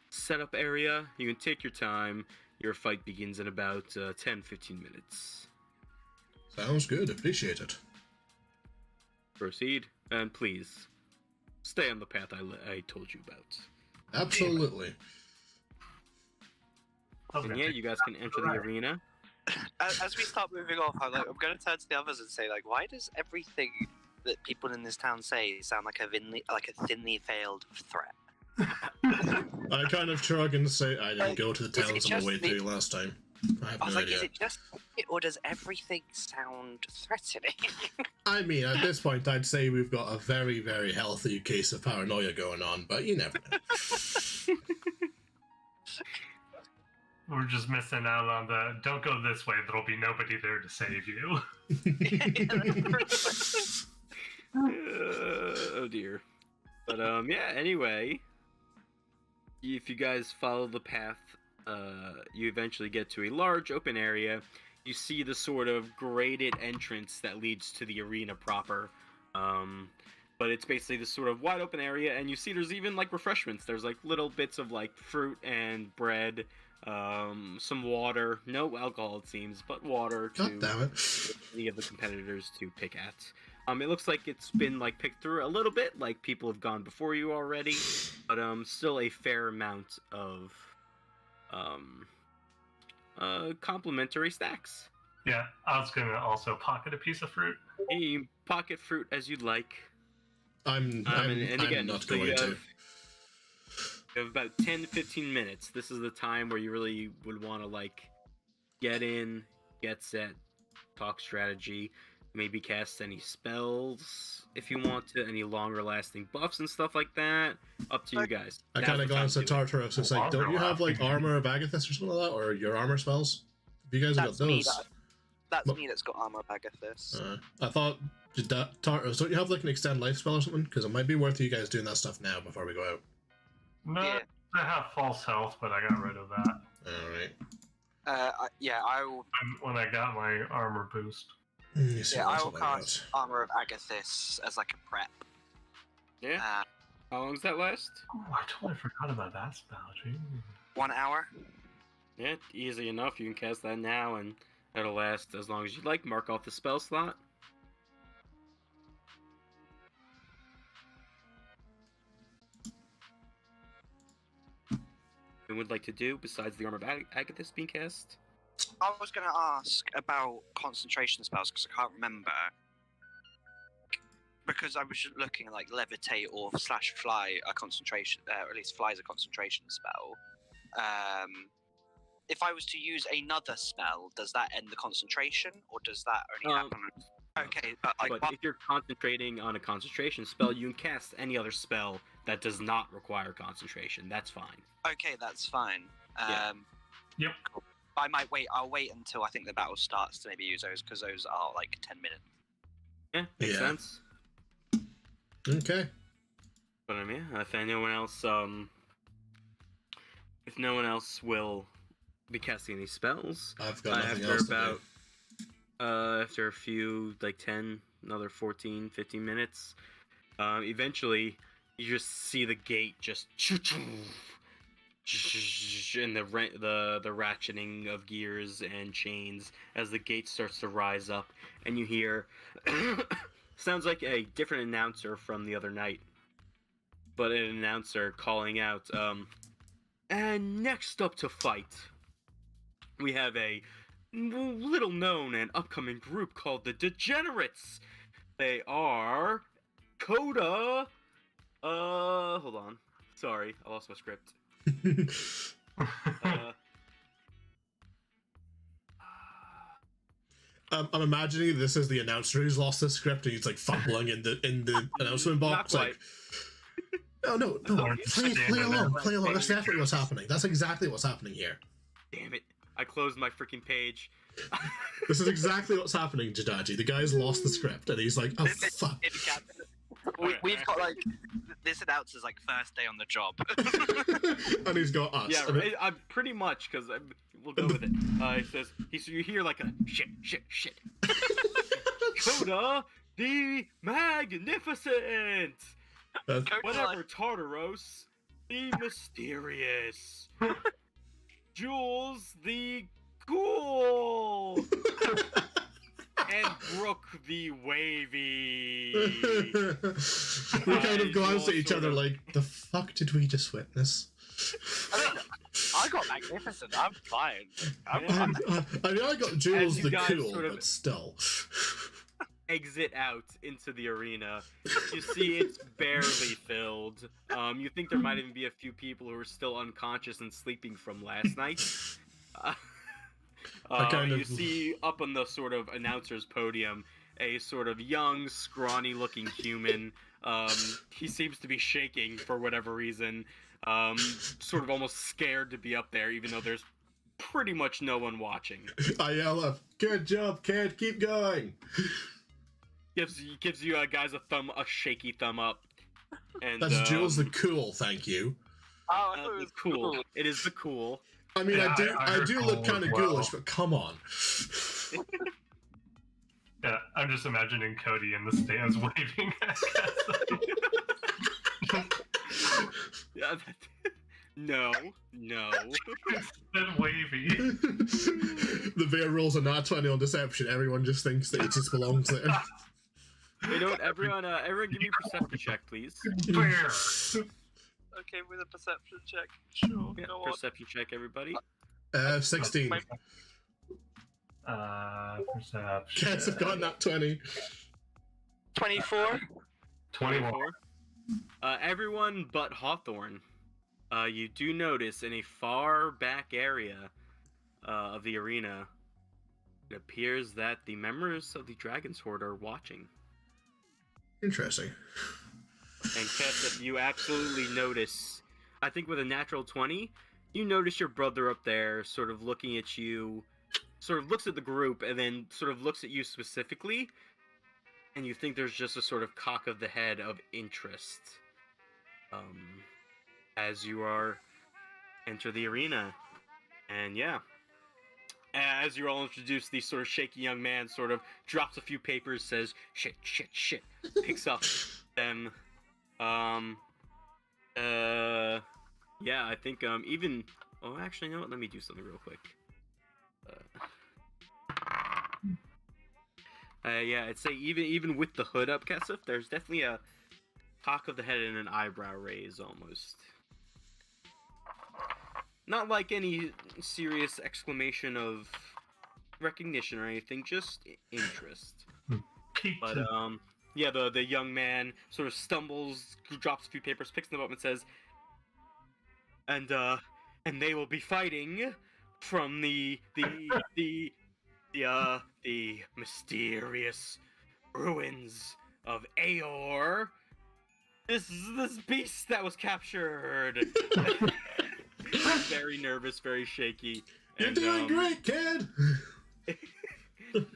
setup area. You can take your time. Your fight begins in about 10-15 minutes. Sounds good. Appreciate it. Proceed, and please stay on the path I told you about. Absolutely. And yeah, you guys can enter the arena. As we start moving off, I'm going to turn to the others and say, why does everything that people in this town say sound like a thinly veiled threat? I kind of shrug and say, I didn't go to the towns on the way me? through last time. I have I was no like, idea. or does everything sound threatening? I mean, at this point, I'd say we've got a very, very healthy case of paranoia going on, but you never know. We're just missing out on the don't go this way, there'll be nobody there to save you. Oh dear. But yeah, anyway, if you guys follow the path, you eventually get to a large open area. You see the sort of graded entrance that leads to the arena proper. But it's basically this sort of wide open area, and you see there's even like refreshments. There's like little bits of like fruit and bread, some water, no alcohol it seems, but water God damn it. any of the competitors to pick at. It looks like it's been like picked through a little bit, like people have gone before you already, but still a fair amount of complimentary snacks. Yeah, I was gonna also pocket a piece of fruit. You pocket fruit as you'd like. I'm not so going to. You have about 10 to 15 minutes. This is the time where you really would want to like get in, get set, talk strategy, maybe cast any spells if you want to, any longer lasting buffs and stuff like that. Up to you guys. I kind of glanced at Tartaros. It's like, don't you have like armor of Agathis or something like that, or your armor spells? Have you guys got those? That's me that's got armor of Agathis. I thought, Tartaros, don't you have like an extend life spell or something? Because it might be worth you guys doing that stuff now before we go out. No, Yeah. I have false health, but I got rid of that Alright. I will. when I got my armor boost. I will cast armor of Agathis as like a prep. Yeah. How long does that last? Oh, I totally forgot about that spell. Jeez. 1 hour. Yeah, easy enough. You can cast that now, and that'll last as long as you like. Mark off the spell slot. And would like to do besides the armor of Agathis being cast? I was going to ask about concentration spells because I can't remember. Because I was just looking at like levitate or slash fly a concentration, or at least fly's a concentration spell. If I was to use another spell, does that end the concentration, or does that only happen? Okay, but if you're concentrating on a concentration spell, you can cast any other spell that does not require concentration. That's fine. Okay, that's fine. Yeah. Yep. Cool. I might wait. I'll wait until I think the battle starts to maybe use those because those are like 10 minutes. Yeah, makes sense. Okay. But yeah, if no one else will be casting any spells, I've got nothing else to do. After a few, like 10, another 14, 15 minutes, eventually you just see the gate just and the ratcheting of gears and chains as the gate starts to rise up, and you hear sounds like a different announcer from the other night, but an announcer calling out, and next up to fight, we have a little known and upcoming group called the Degenerates. They are Coda. Hold on. Sorry, I lost my script. I'm imagining this is the announcer who's lost the script and he's like fumbling in the announcement box. Like, no, play along. That's definitely what's happening. That's exactly what's happening here. Damn it! I closed my freaking page. This is exactly what's happening, Jadaji. The guy's lost the script and he's like, oh fuck. We've got like this announcer's like first day on the job, and he's got us. Yeah, right. I'm pretty much because we'll go with it. He says, you hear like a shit. Coda the Magnificent. Whatever, Tartaros the Mysterious. Jules the Cool. And Brooke the Wavy. We kind of glanced at each other like, the fuck did we just witness? I got Magnificent. I'm fine. I mean, I got Jules the Cool, sort of but still. Exit out into the arena. You see it's barely filled. You think there might even be a few people who are still unconscious and sleeping from last night. You see up on the sort of announcer's podium a sort of young, scrawny-looking human. He seems to be shaking for whatever reason. Sort of almost scared to be up there, even though there's pretty much no one watching. I yell up, "Good job, kid! Keep going!" Gives you guys a shaky thumb up. And that's Jules the Cool, thank you. Oh, I thought it was cool. It is the cool. I mean, Yeah, I do look kind of ghoulish, but come on. Yeah, I'm just imagining Cody in the stands waving at Yeah, no. Instead wavy. The bear rolls a nat 20 on deception. Everyone just thinks that it just belongs there. You know what? Everyone give me a perception check, please. Bear. Okay, with a perception check. Sure, Yeah, go on. perception check, everybody. 16. Perception. Kesef got nat 20. 24. 21. Everyone but Hawthorne. You do notice in a far back area of the arena, it appears that the members of the Dragon's Horde are watching. Interesting. And Kesef, you absolutely notice, I think with a natural 20, you notice your brother up there sort of looking at you, sort of looks at the group, and then sort of looks at you specifically, and you think there's just a sort of cock of the head of interest. As you enter the arena. And yeah. As you're all introduced, the sort of shaky young man sort of drops a few papers, says, shit, picks up them. Yeah, I think, even... Oh, actually, you know what? Let me do something real quick. Yeah, I'd say even with the hood up, Kesef, there's definitely a cock of the head and an eyebrow raise, almost. Not like any serious exclamation of recognition or anything, just interest. But, yeah, the young man sort of stumbles, drops a few papers, picks them up, and says, and they will be fighting from the mysterious ruins of Aor. This beast that was captured. Very nervous, very shaky. You're doing great, kid! Sort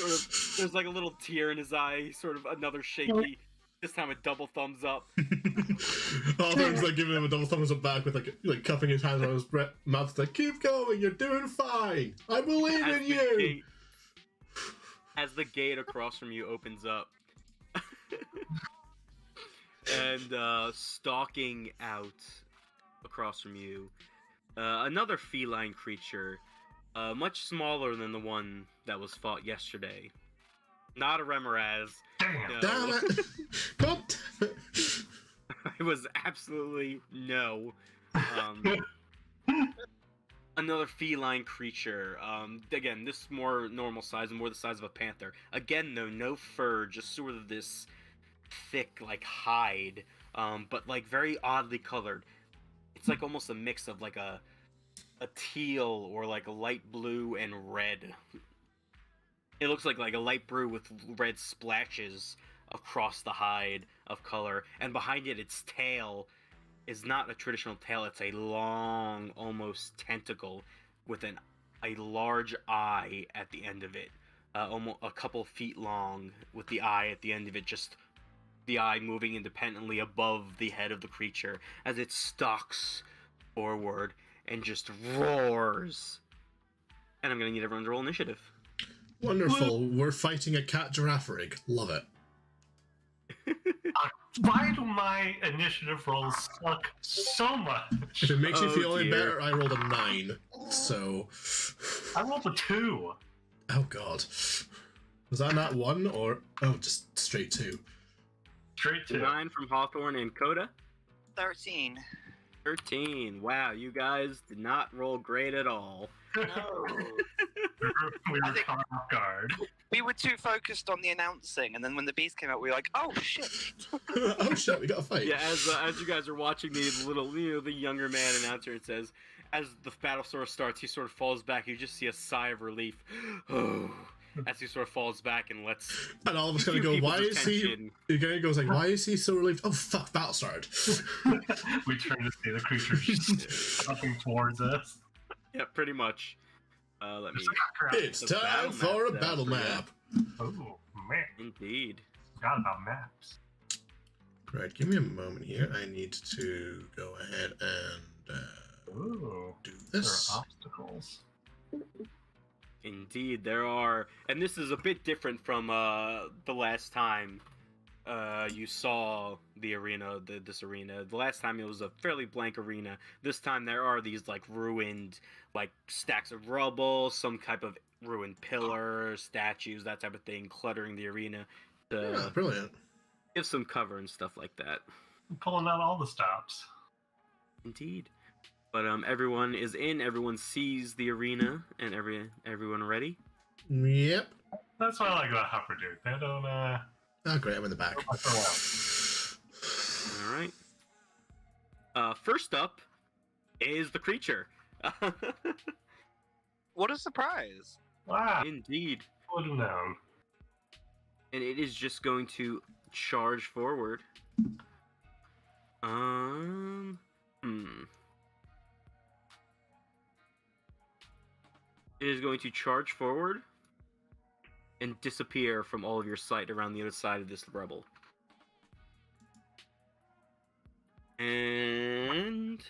of, there's like a little tear in his eye, sort of another shaky, this time a double thumbs up. Hawthorne's like giving him a double thumbs up back with like cupping his hands on his mouth, like, keep going, you're doing fine! I believe in you! As the gate across from you opens up. And stalking out across from you, another feline creature, much smaller than the one that was fought yesterday. Not a Remoraz. Damn. No. Damn it! God damn it! It was absolutely no. Another feline creature. Again, this more normal size, more the size of a panther. Again, though, no fur, just sort of this thick, like, hide, but, like, very oddly colored. It's like almost a mix of, like, a teal or, like, a light blue and red. It looks like a light blue with red splashes across the hide of color. And behind it, its tail is not a traditional tail. It's a long, almost tentacle with a large eye at the end of it. Almost a couple feet long with the eye at the end of it, just the eye moving independently above the head of the creature as it stalks forward and just roars. And I'm gonna need everyone to roll initiative. Wonderful. We're fighting a cat giraffe rig. Love it. Why do my initiative rolls suck so much? If it makes you Oh, feel any dear. better, I rolled a 9. So... I rolled a 2. Oh god. Was that not 1 or... Oh, just straight 2. Straight 2. 9 from Hawthorne and Coda. 13. 13. Wow, you guys did not roll great at all. No. We I were think- caught off guard. We were too focused on the announcing, and then when the beast came out, we were like, "Oh shit!" Oh shit, we got a fight. Yeah, as you guys are watching the little, the younger man announcer, it says, as the battle sort of starts, he sort of falls back. You just see a sigh of relief, as he sort of falls back and lets. And all of us a gonna few go, people's why is he? attention- He kind of goes like, why is he so relieved? Oh fuck, battle started. We turned to see the creature coming towards us. Yeah, pretty much. Let me. Just like, crap. It's The time battle for a map, battle yeah. map. Oh man, Indeed. forgot about maps. Right, give me a moment here. I need to go ahead and Ooh, do there this. are obstacles. Indeed, there are, and this is a bit different from the last time you saw the arena, this arena. The last time it was a fairly blank arena. This time there are these like ruined, like stacks of rubble, some type of ruined pillar, statues, that type of thing, cluttering the arena to Yeah, brilliant. give some cover and stuff like that. I'm pulling out all the stops. Indeed. But everyone is in, everyone sees the arena, and everyone ready? Yep. That's what I like about Hopper Dude. They don't Oh great, I'm in the back. don't fuck around. Alright. First up is the creature. What a surprise! Wow, Indeed. would have known. And it is just going to charge forward. It is going to charge forward and disappear from all of your sight around the other side of this rubble. And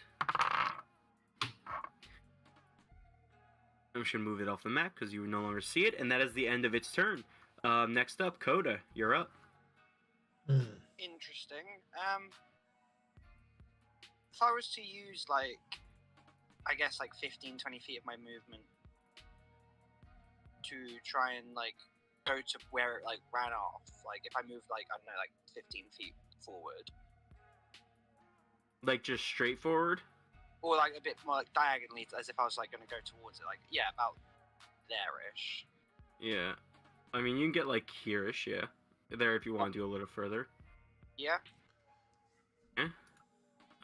I'm just gonna move it off the map because you no longer see it, and that is the end of its turn. Next up, Coda, you're up. Interesting. If I was to use like, I guess like 15, 20 feet of my movement to try and like go to where it like ran off, like if I moved like, I don't know, like 15 feet forward, Like just straight forward. or like a bit more like diagonally, as if I was like going to go towards it, like yeah, about there-ish. Yeah. I mean, you can get like here-ish, yeah. There if you want to do a little further. Yeah.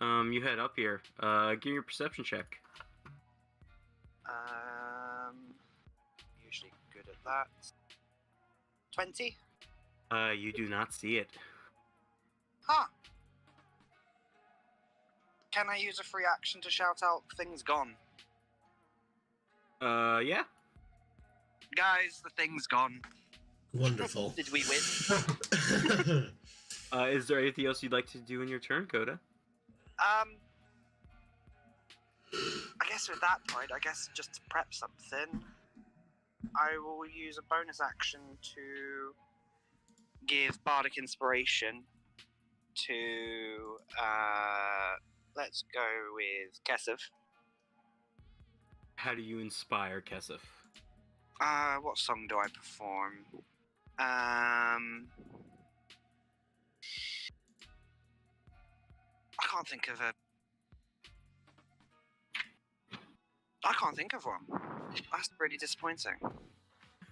You head up here. Give me a perception check. Usually good at that. 20. You do not see it. Huh. Can I use a free action to shout out "Thing's gone"? Yeah. Guys, the thing's gone. Wonderful. Did we win? Is there anything else you'd like to do in your turn, Coda? I guess at that point, I guess just to prep something, I will use a bonus action to give Bardic Inspiration to, let's go with Kesef. How do you inspire Kesef? What song do I perform? I can't think of a. I can't think of one. That's really disappointing.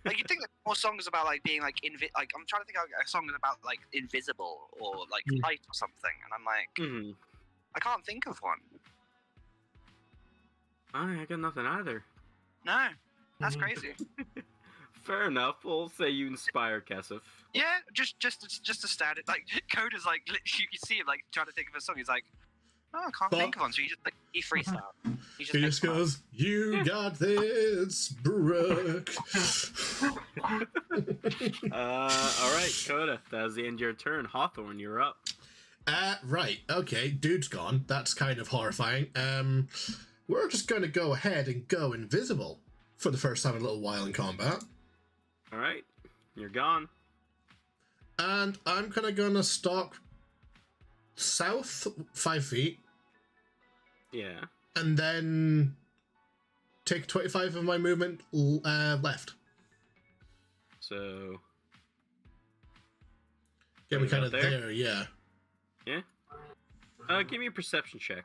Like you'd think that more songs about like being like like I'm trying to think of a song about like invisible or like light or something, and I'm like, I can't think of one. I got nothing either. No, that's crazy. Fair enough. We'll say you inspire Kesef. Yeah, just a stat. Like Coda's like you can see him like trying to think of a song. He's like, oh, I can't think of one. So he just like he freestyle. He He makes just one up. goes, "You got this, Brooke." All right, Coda. That was the end of your turn. Hawthorne, you're up. Right. Okay, dude's gone. That's kind of horrifying. We're just going to go ahead and go invisible for the first time in a little while in combat. All right, you're gone. And I'm kind of going to stalk south 5 feet Yeah. and then take 25 of my movement left. So. Get me About kind of there? there, yeah. Yeah. Give me a perception check.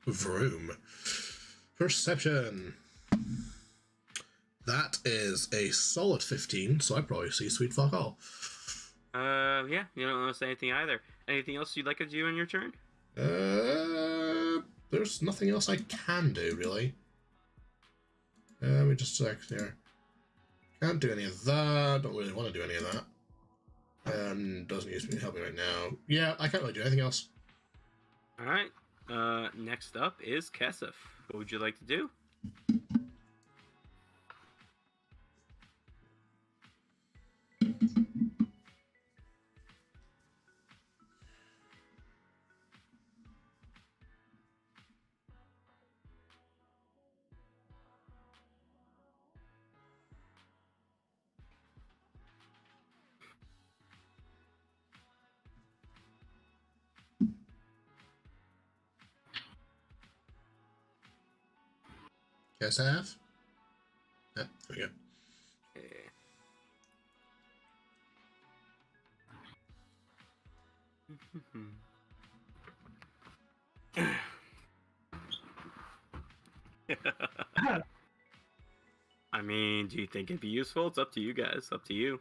Vroom. Perception. That is a solid 15, so I probably see sweet fuck all. Yeah, you don't want to say anything either. Anything else you'd like to do on your turn? There's nothing else I can do, really. Let me just check here. Can't do any of that. Don't really want to do any of that. Doesn't use me to help me right now. Yeah, I can't really do anything else. Alright. Next up is Kesef. What would you like to do? Kesef? Yeah, there we go. I mean, do you think it'd be useful? It's up to you guys. Up to you.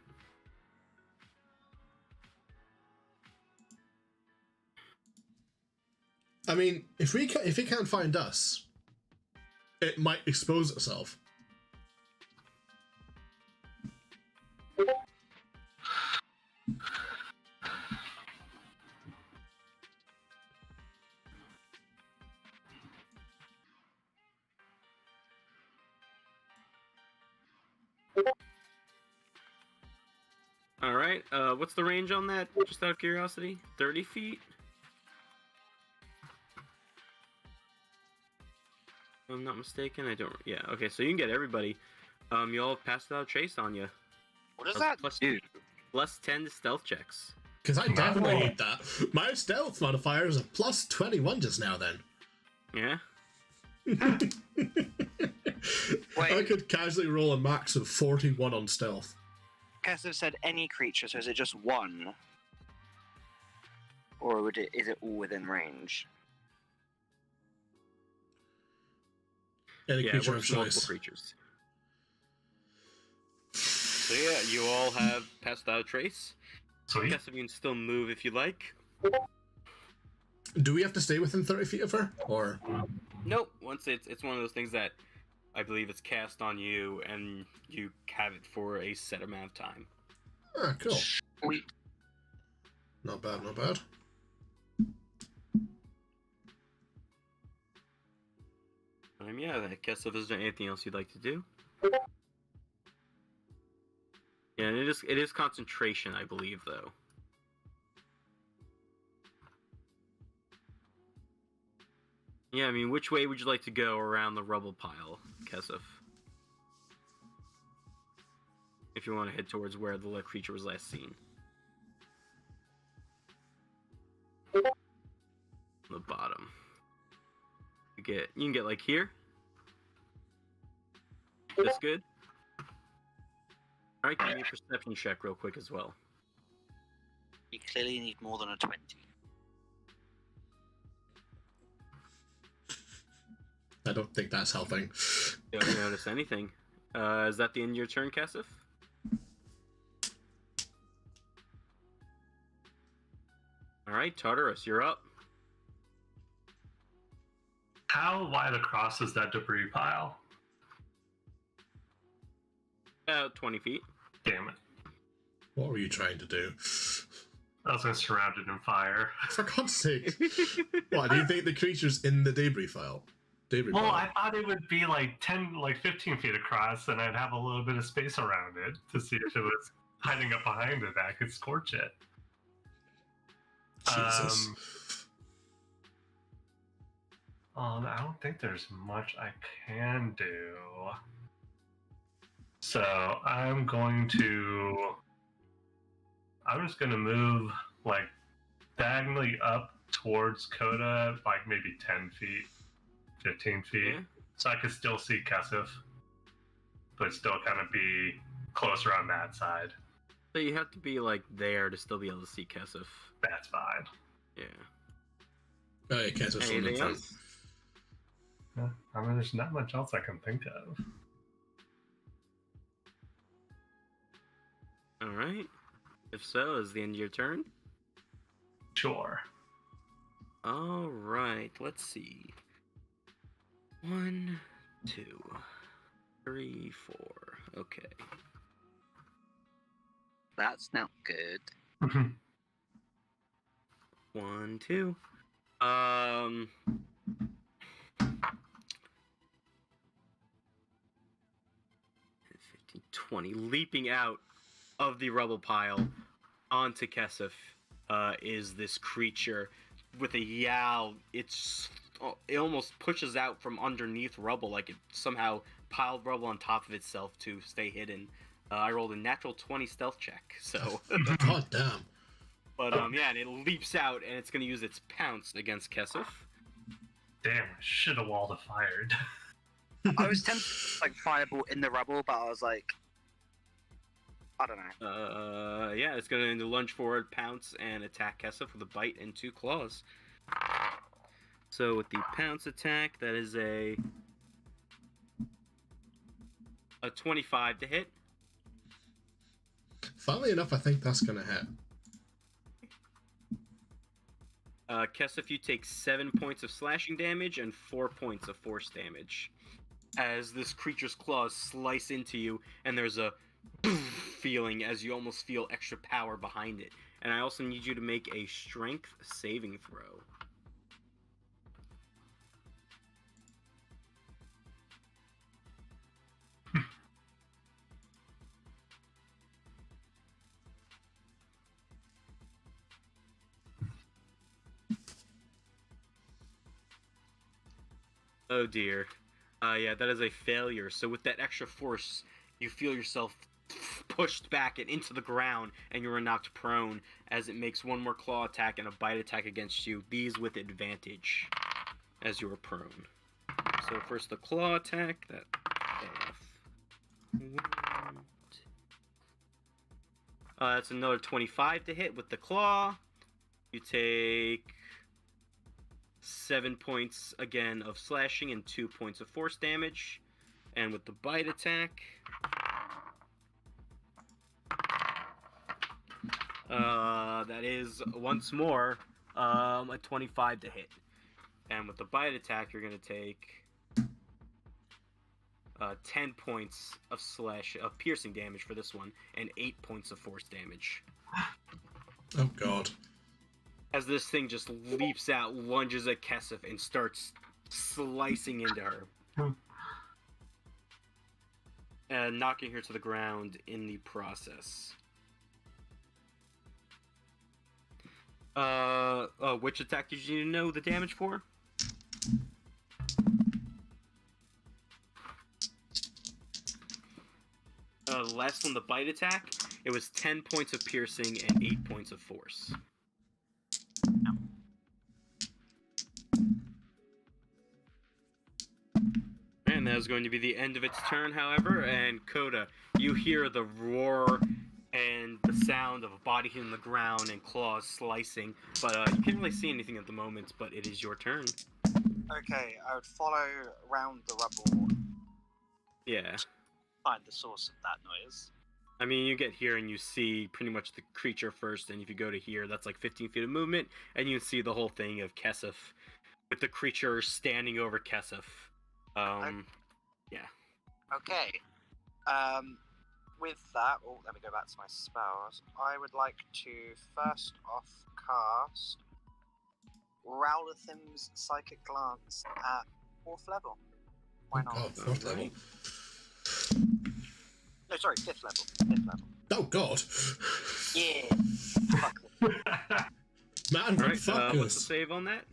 I mean, if it can't find us, it might expose itself. Alright, what's the range on that? Just out of curiosity? 30 feet? If I'm not mistaken, I don't... Yeah, okay, so you can get everybody. You all have passed without trace on you. What does that do? Plus 10 to stealth checks. Because I definitely need that. My stealth modifier is a plus 21 just now, then. Yeah? I could casually roll a max of 41 on stealth. Kesef said any creature, so is it just one? Or is it all within range? Any Yeah, creature it of works for multiple choice. creatures. So yeah, you all have passed without trace. Sweet. Guess if you can still move if you like. Do we have to stay within 30 feet of her? Or... Nope. Once it's one of those things that I believe it's cast on you, and you have it for a set amount of time. Ah, cool. Sweet. Not bad, not bad. Yeah, I guess if there's anything else you'd like to do. Yeah, and it is concentration, I believe, though. Yeah, I mean, which way would you like to go around the rubble pile, Kesef? If you want to head towards where the creature was last seen. The bottom. You can get like here. That's good. Alright, give me a perception check real quick as well. You clearly need more than a 20. I don't think that's helping. You don't notice anything. Is that the end of your turn, Kesef? Alright, Tartarus, you're up. How wide across is that debris pile? About 20 feet. Damn it. What were you trying to do? I was going to surround it in fire. For God's sake. What, do you think the creature's in the debris file? Debris Well, pile? I thought it would be like 15 feet across, and I'd have a little bit of space around it to see if it was hiding up behind it. I could scorch it. Jesus. I don't think there's much I can do. So I'm just going to move like diagonally up towards Coda, like maybe 10 feet, 15 feet. Yeah. So I could still see Kesef, but still kind of be closer on that side. So you have to be like there to still be able to see Kesef. That's fine. Yeah. Oh, yeah, Kesef's on the Anything front. else? Yeah, I mean, there's not much else I can think of. All right. If so, is the end of your turn? Sure. All right. Let's see. 1, 2, 3, 4. Okay. That's not good. 1, 2. 15, 20. Leaping out of the rubble pile onto Kesef is this creature with a yowl. It almost pushes out from underneath rubble, like it somehow piled rubble on top of itself to stay hidden. I rolled a natural 20 stealth check, so. God damn. But yeah, and it leaps out, and it's going to use its pounce against Kesef. Damn, I should have walled a fired. I was tempted to like fireball in the rubble, but I was like, I don't know. Yeah, it's going to lunge forward, pounce, and attack Kesef with a bite and 2 claws. So with the pounce attack, that is a 25 to hit. Funnily enough, I think that's gonna hit. Kesef, you take 7 points of slashing damage and 4 points of force damage. As this creature's claws slice into you, and there's a feeling as you almost feel extra power behind it. And I also need you to make a strength saving throw. Oh dear. Yeah, that is a failure. So with that extra force, you feel yourself pushed back and into the ground, and you are knocked prone as it makes one more claw attack and a bite attack against you. These with advantage as you are prone. So first the claw attack. That that's another 25 to hit with the claw. You take 7 points again of slashing and 2 points of force damage. And with the bite attack, that is once more a 25 to hit. And with the bite attack, you're going to take 10 points of piercing damage for this one, and 8 points of force damage. Oh god. As this thing just leaps out, lunges at Kesef, and starts slicing into her. And knocking her to the ground in the process. Which attack did you know the damage for? The last one, the bite attack, it was 10 points of piercing and 8 points of force. And that is going to be the end of its turn, however, and Coda, you hear the roar and the sound of a body hitting the ground and claws slicing, but you can't really see anything at the moment, but it is your turn. Okay, I would follow around the rubble, Yeah. find the source of that noise. I mean, you get here and you see pretty much the creature first, and if you go to here, that's like 15 feet of movement, and you see the whole thing of Kesef, with the creature standing over Kesef. Yeah. Okay. With that, let me go back to my spells. I would like to first off cast Rowlathim's Psychic Glance at 4th level. Why not? Oh, 4th level. No, sorry, 5th level. 5th level. Oh god. Yeah. Fuck it. Man, Alright, fuck what's the us. save on that?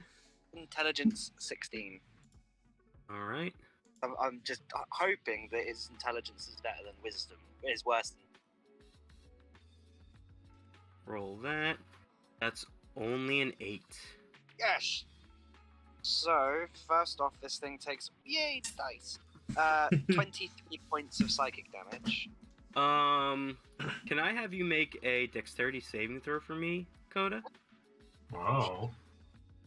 Intelligence 16. Alright. I'm just hoping that his intelligence is better than wisdom. It is worse than. Roll that. That's only an 8. Yes! So, first off, this thing takes. Yay, dice! 23 points of psychic damage. Can I have you make a dexterity saving throw for me, Coda? Whoa.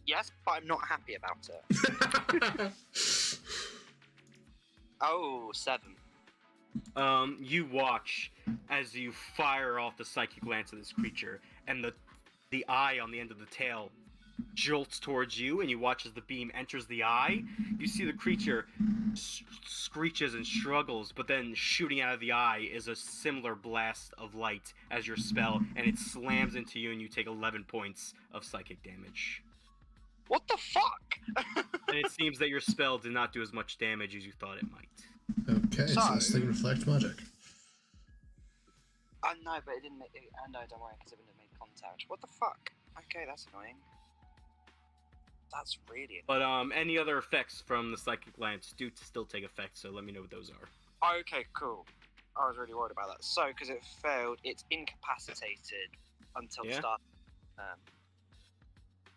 Yes, but I'm not happy about it. Oh, 7. You watch as you fire off the psychic glance of this creature, and the eye on the end of the tail jolts towards you, and you watch as the beam enters the eye. You see the creature screeches and struggles, but then shooting out of the eye is a similar blast of light as your spell, and it slams into you, and you take 11 points of psychic damage. What the fuck? And it seems that your spell did not do as much damage as you thought it might. Okay, so this thing reflects magic. No, but it didn't make. No, don't worry, because it wouldn't have made contact. What the fuck? Okay, that's annoying. That's really annoying. But any other effects from the psychic glance do still take effect, so let me know what those are. Okay, cool. I was really worried about that. So, because it failed, it's incapacitated until the start.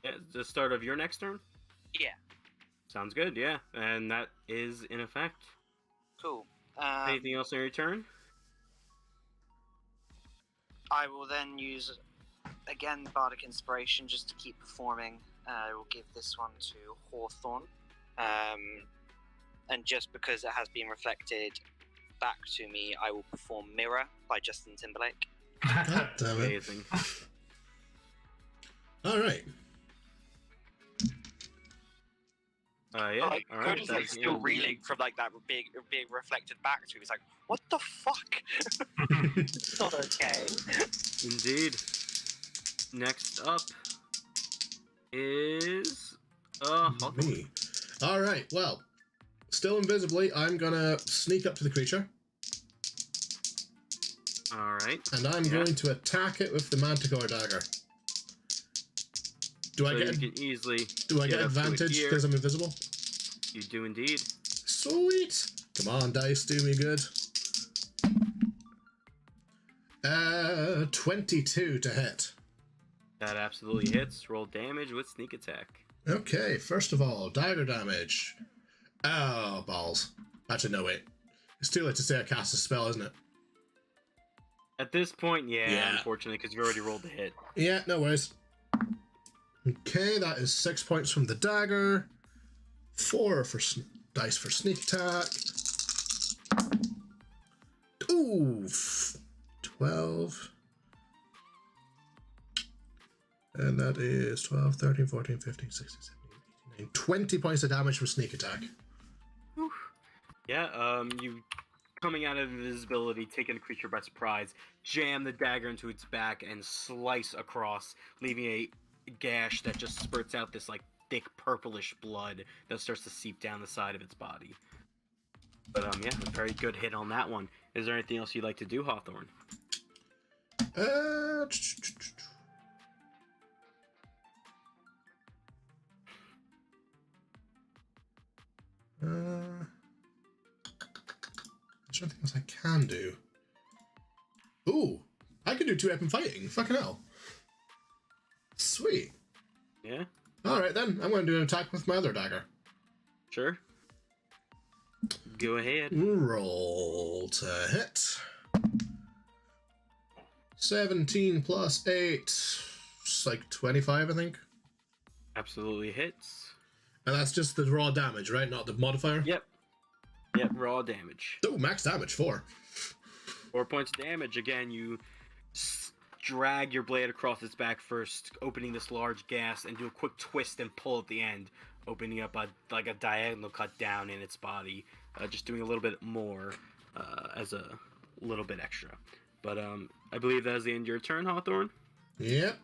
Yeah, the start of your next turn? Yeah. Sounds good, yeah. And that is in effect. Cool. Anything else on your turn? I will then use, again, Bardic Inspiration just to keep performing. I will give this one to Hawthorne. And just because it has been reflected back to me, I will perform Mirror by Justin Timberlake. God damn it. Amazing. Alright. Yeah, Like, alright. Cody's like still reeling from like that being reflected back to him. He's like, what the fuck? It's not okay. Indeed. Next up is Hawthorne. Me. Alright, well, still invisibly, I'm gonna sneak up to the creature. Alright. And I'm going to attack it with the Manticore dagger. Do I get you can easily do I get up to it advantage here. because I'm invisible? You do indeed. Sweet! Come on, dice, do me good. 22 to hit. That absolutely hits. Roll damage with sneak attack. Okay, first of all, dagger damage. Oh, balls. Actually, no, wait. It's too late to say I cast a spell, isn't it? At this point, Yeah. unfortunately, because you've already rolled the hit. Yeah, no worries. Okay, that is 6 points from the dagger. 4 for dice for sneak attack. Ooh, 12. And that is 12, 13, 14, 15, 16, 17, 18, 19, 20 points of damage from sneak attack. Whew. Yeah, you coming out of invisibility, taking the creature by surprise, jam the dagger into its back and slice across, leaving a gash that just spurts out this like thick purplish blood that starts to seep down the side of its body. But yeah, a very good hit on that one. Is there anything else you'd like to do, Hawthorne? Is there anything else I can do? Ooh, I can do 2-weapon fighting. Fucking hell. Sweet. Yeah, Alright then, I'm going to do an attack with my other dagger. sure. Go ahead. Roll to hit. 17 plus 8. It's like 25, I think. Absolutely hits. And that's just the raw damage, right? Not the modifier? Yep. Yep, raw damage. Oh, max damage, 4. 4 points of damage. Again, you drag your blade across its back first, opening this large gash, and do a quick twist and pull at the end, opening up a diagonal cut down in its body, just doing a little bit more as a little bit extra. But I believe that is the end of your turn, Hawthorne. Yep.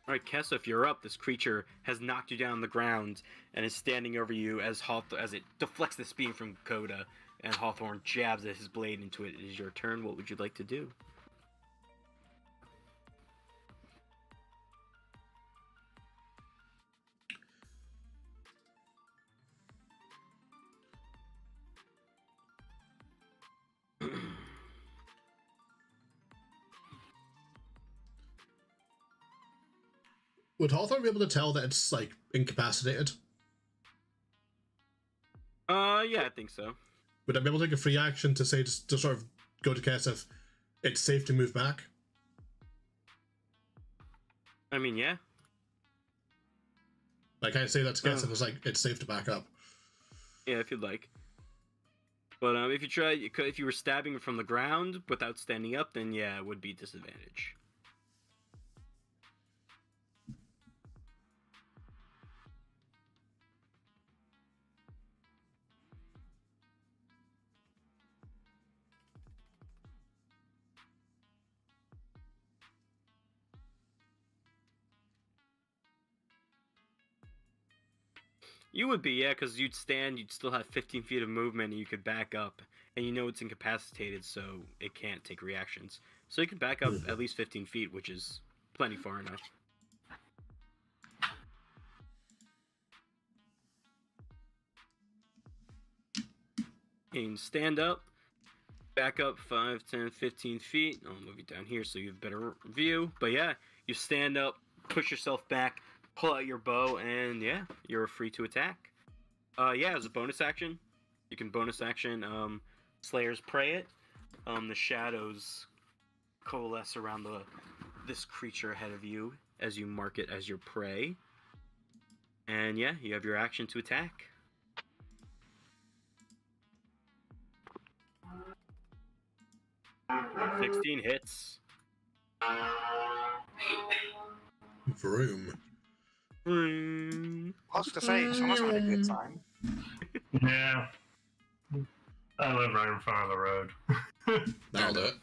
All right, Kesef, you're up. This creature has knocked you down on the ground and is standing over you as it deflects this beam from Coda, and Hawthorne jabs his blade into it. It is your turn. What would you like to do? Would Hawthorne be able to tell that it's, like, incapacitated? Yeah, I think so. Would I be able to take a free action to say, just to sort of go to Kesef, it's safe to move back? I mean, yeah. Like, I say that to Kesef, it's like, it's safe to back up. Yeah, if you'd like. But if you were stabbing from the ground without standing up, then yeah, it would be disadvantage. You would be, yeah, because you'd stand, you'd still have 15 feet of movement, and you could back up. And you know it's incapacitated, so it can't take reactions. So you could back up at least 15 feet, which is plenty far enough. You can stand up, back up 5, 10, 15 feet. I'll move you down here so you have a better view. But yeah, you stand up, push yourself back, pull out your bow, and yeah, you're free to attack. Yeah, as a bonus action, you can bonus action Slayer's Prey it. The shadows coalesce around this creature ahead of you as you mark it as your prey. And yeah, you have your action to attack. "16 hits. Vroom. I was gonna say, someone's had a good time. Yeah. I live right in front of the road. That'll do it.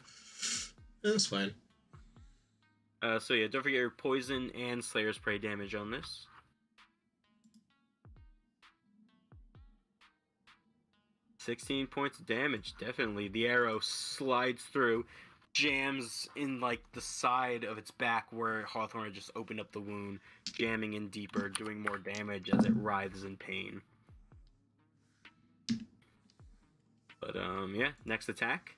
That's fine. So yeah, don't forget your poison and Slayer's Prey damage on this. "16 points of damage, definitely. The arrow slides through, jams in like the side of its back where Hawthorne had just opened up the wound, jamming in deeper, doing more damage as it writhes in pain. But yeah, next attack.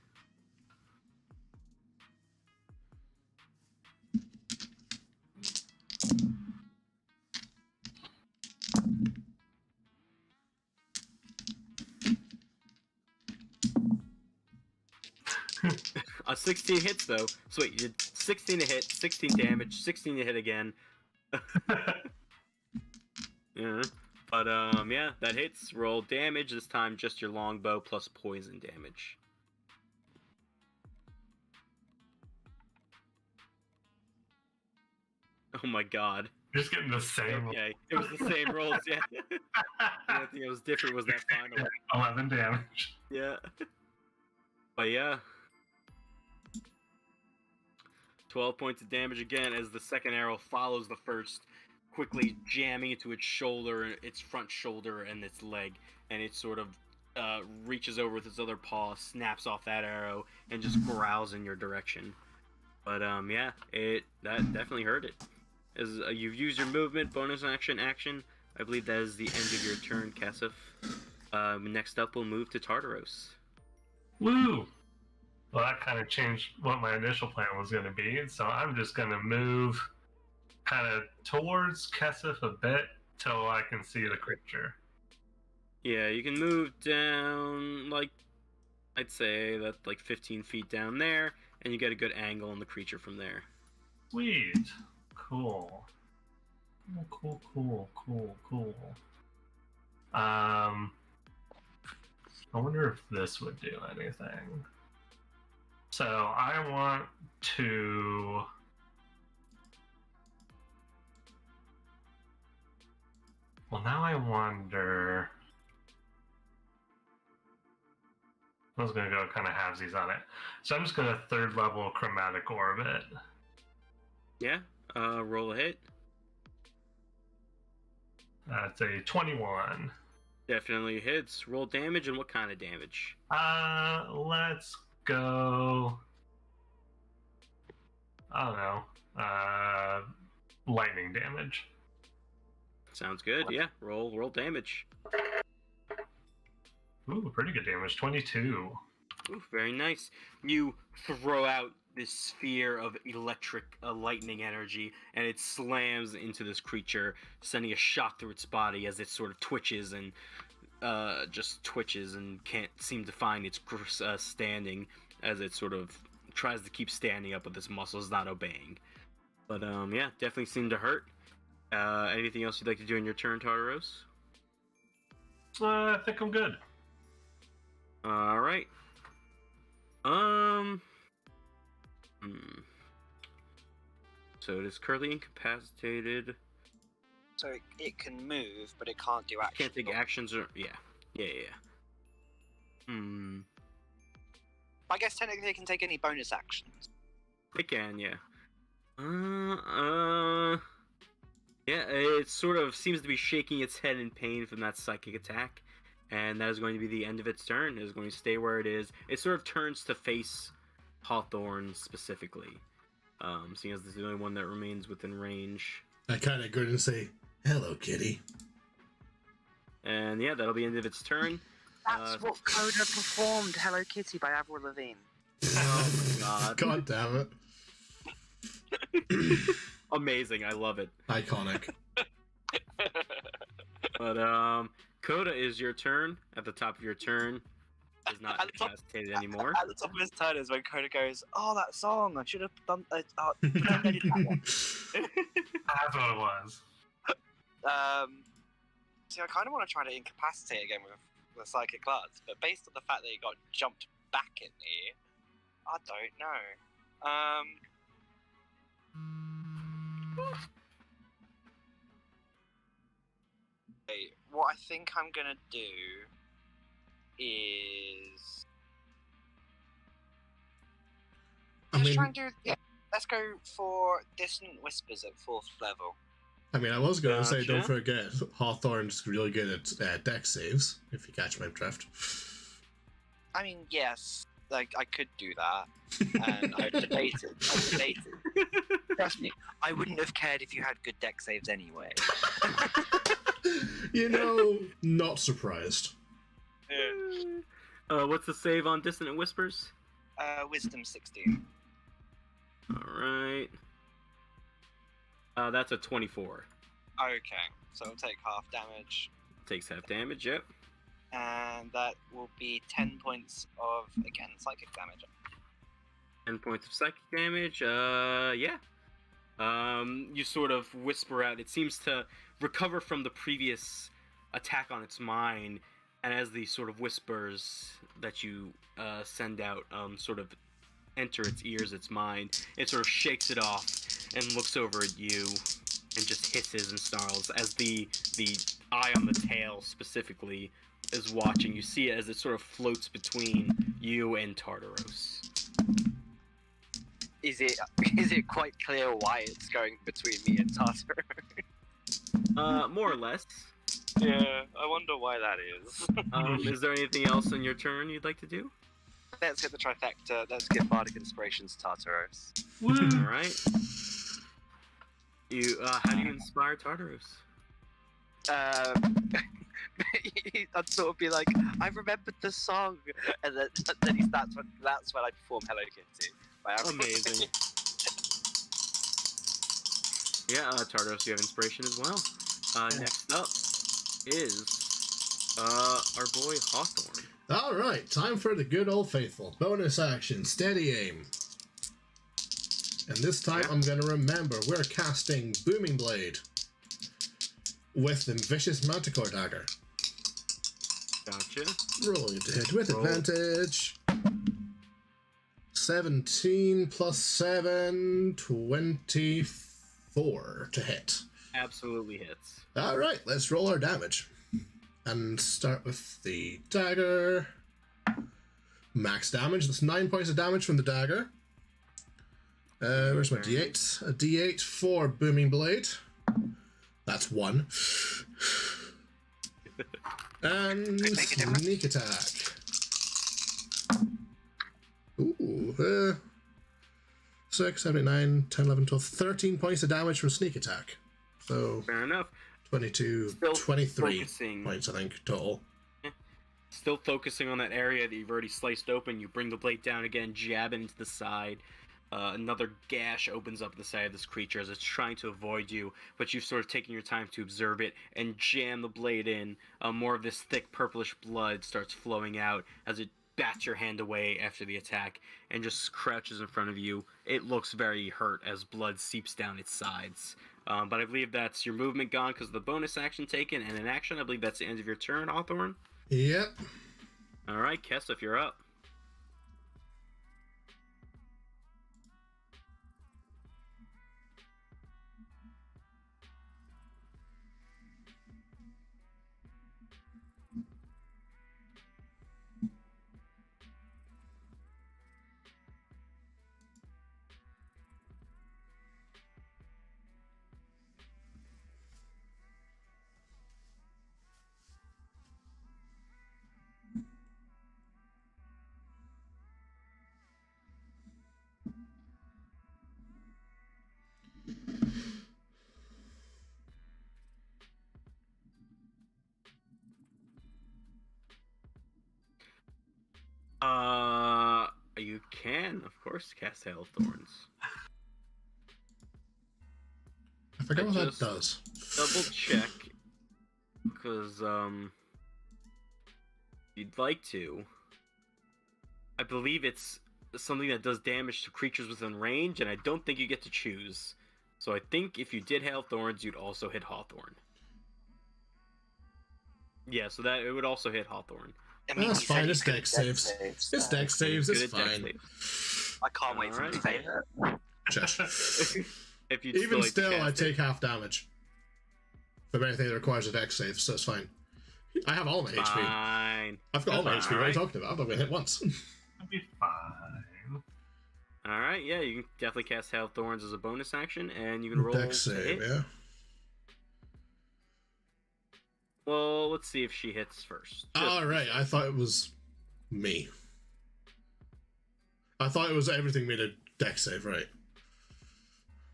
A 16 hits though. So wait, you did 16 to hit, 16 damage, 16 to hit again. Yeah. But yeah, that hits. Roll damage, this time just your longbow plus poison damage. Oh my god. Just getting the same. Yeah, it was the same rolls, yeah. The only thing that was different was that final. 11 damage. Yeah. But yeah. 12 points of damage again as the second arrow follows the first, quickly jamming into its shoulder, its front shoulder, and its leg, and it sort of reaches over with its other paw, snaps off that arrow, and just growls in your direction. But yeah, that definitely hurt it. As you've used your movement, bonus action. I believe that is the end of your turn, Kesef. Next up, we'll move to Tartaros. Woo! Well, that kind of changed what my initial plan was going to be, so I'm just going to move kind of towards Kesef a bit till I can see the creature. Yeah, you can move down, like, I'd say that like 15 feet down there, and you get a good angle on the creature from there. Sweet. Cool. Cool. I wonder if this would do anything. So I want to... Well, now I wonder... I was going to go kind of halvesies on it. So I'm just going to third level chromatic orb it. Yeah, roll a hit. That's a 21. Definitely hits. Roll damage, and what kind of damage? Let's go... I don't know. Lightning damage. Sounds good, yeah. Roll damage. Ooh, pretty good damage. 22. Ooh, very nice. You throw out this sphere of electric lightning energy, and it slams into this creature, sending a shock through its body as it sort of twitches and just twitches and can't seem to find its standing. as it sort of tries to keep standing up, but this muscle is not obeying. But yeah, definitely seemed to hurt. Anything else you'd like to do in your turn, Tartaros? I think I'm good. All right. So it is currently incapacitated. So it can move, but it can't do action. Can't take actions or yeah. I guess technically it can take any bonus actions. It can, yeah. Yeah, it sort of seems to be shaking its head in pain from that psychic attack, and that is going to be the end of its turn. It is going to stay where it is. It sort of turns to face Hawthorne specifically, seeing as it's the only one that remains within range. I kind of grin and say, "Hello, kitty." And yeah, that'll be the end of its turn. That's what Coda performed Hello Kitty by Avril Lavigne. Oh my god. God damn it. Amazing, I love it. Iconic. But Coda, is your turn. At the top of your turn, is not incapacitated anymore. At the top of his turn is when Coda goes, "Oh, that song! I should have done. Pretended that one." That's what it was. See, I kind of want to try to incapacitate again with the psychic class, but based on the fact that he got jumped back at me, I don't know. Okay, what I think I'm gonna do is try and do. Yeah, let's go for Dissonant Whispers at 4th level. I mean, I was going to say, don't Gotcha. forget, Hawthorne's really good at deck saves, if you catch my drift. I mean, yes, like I could do that, and I debated. Trust me, I wouldn't have cared if you had good deck saves anyway. You know, not surprised. What's the save on Dissonant Whispers? Wisdom 16. Alright. That's a 24. Okay, so it'll take half damage, Takes half damage, yep. and that will be 10 points of, again, psychic damage. 10 points of psychic damage, yeah. You sort of whisper out. It seems to recover from the previous attack on its mind, and as the sort of whispers that you send out sort of enter its ears, its mind, it sort of shakes it off and looks over at you and just hisses and snarls as the eye on the tail specifically is watching. You see it as it sort of floats between you and Tartaros. Is it quite clear why it's going between me and Tartar? More or less. Yeah, I wonder why that is. Is there anything else on your turn you'd like to do? Let's hit the trifecta. Let's give Bardic Inspiration to Tartaros. All right. How do you inspire Tartaros? I'd sort of be like, I remembered the song, and then that's when I perform Hello Kitty. Amazing. Yeah, Tartaros, you have inspiration as well. Next up is our boy Hawthorne. Alright, time for the good old faithful. Bonus action, steady aim. And this time I'm going to remember we're casting Booming Blade with the Vicious Manticore Dagger. Gotcha. Rolling to hit with Roll. advantage. 17 plus 7, 24 to hit. Absolutely hits. Alright, let's roll our damage. And start with the dagger. Max damage, that's 9 points of damage from the dagger. Where's my d8? A d8 for Booming Blade. That's 1. And sneak attack. Ooh, 6, 7, 9, 10, 11, 12, 13 points of damage from sneak attack. So Fair enough. 22, Still 23 focusing. points, I think, total. Still focusing on that area that you've already sliced open. You bring the blade down again, jab it into the side. Another gash opens up the side of this creature as it's trying to avoid you, but you've sort of taken your time to observe it and jam the blade in. More of this thick purplish blood starts flowing out as it bats your hand away after the attack and just crouches in front of you. It looks very hurt as blood seeps down its sides. But I believe that's your movement gone because of the bonus action taken, and in action, I believe that's the end of your turn, Hawthorne. Yep. All right, Kesef, you're up. You can, of course, cast Hail of Thorns. I forget what that Just does. Double check, because you'd like to. I believe it's something that does damage to creatures within range, and I don't think you get to choose. So I think if you did Hail of Thorns, you'd also hit Hawthorne. Yeah, so that it would also hit Hawthorne. I mean, That's he said fine, he it's could dex dex saves. saves, It's so- dex saves, it's Good at dex fine. save. I can't wait for him to say that. Shush. If you'd Even like to still, I cast it. take half damage from anything that requires a dex save, so it's fine. I have all my HP. Fine. I've got all my That's HP. What are you alright. talking about? I've not been hit once. It'll be fine. All right, yeah, you can definitely cast Hail of Thorns as a bonus action, and you can roll Dex to save, hit. yeah. Well, let's see if she hits first. Just- Alright, I thought it was me. I thought it was everything made a dex save, right?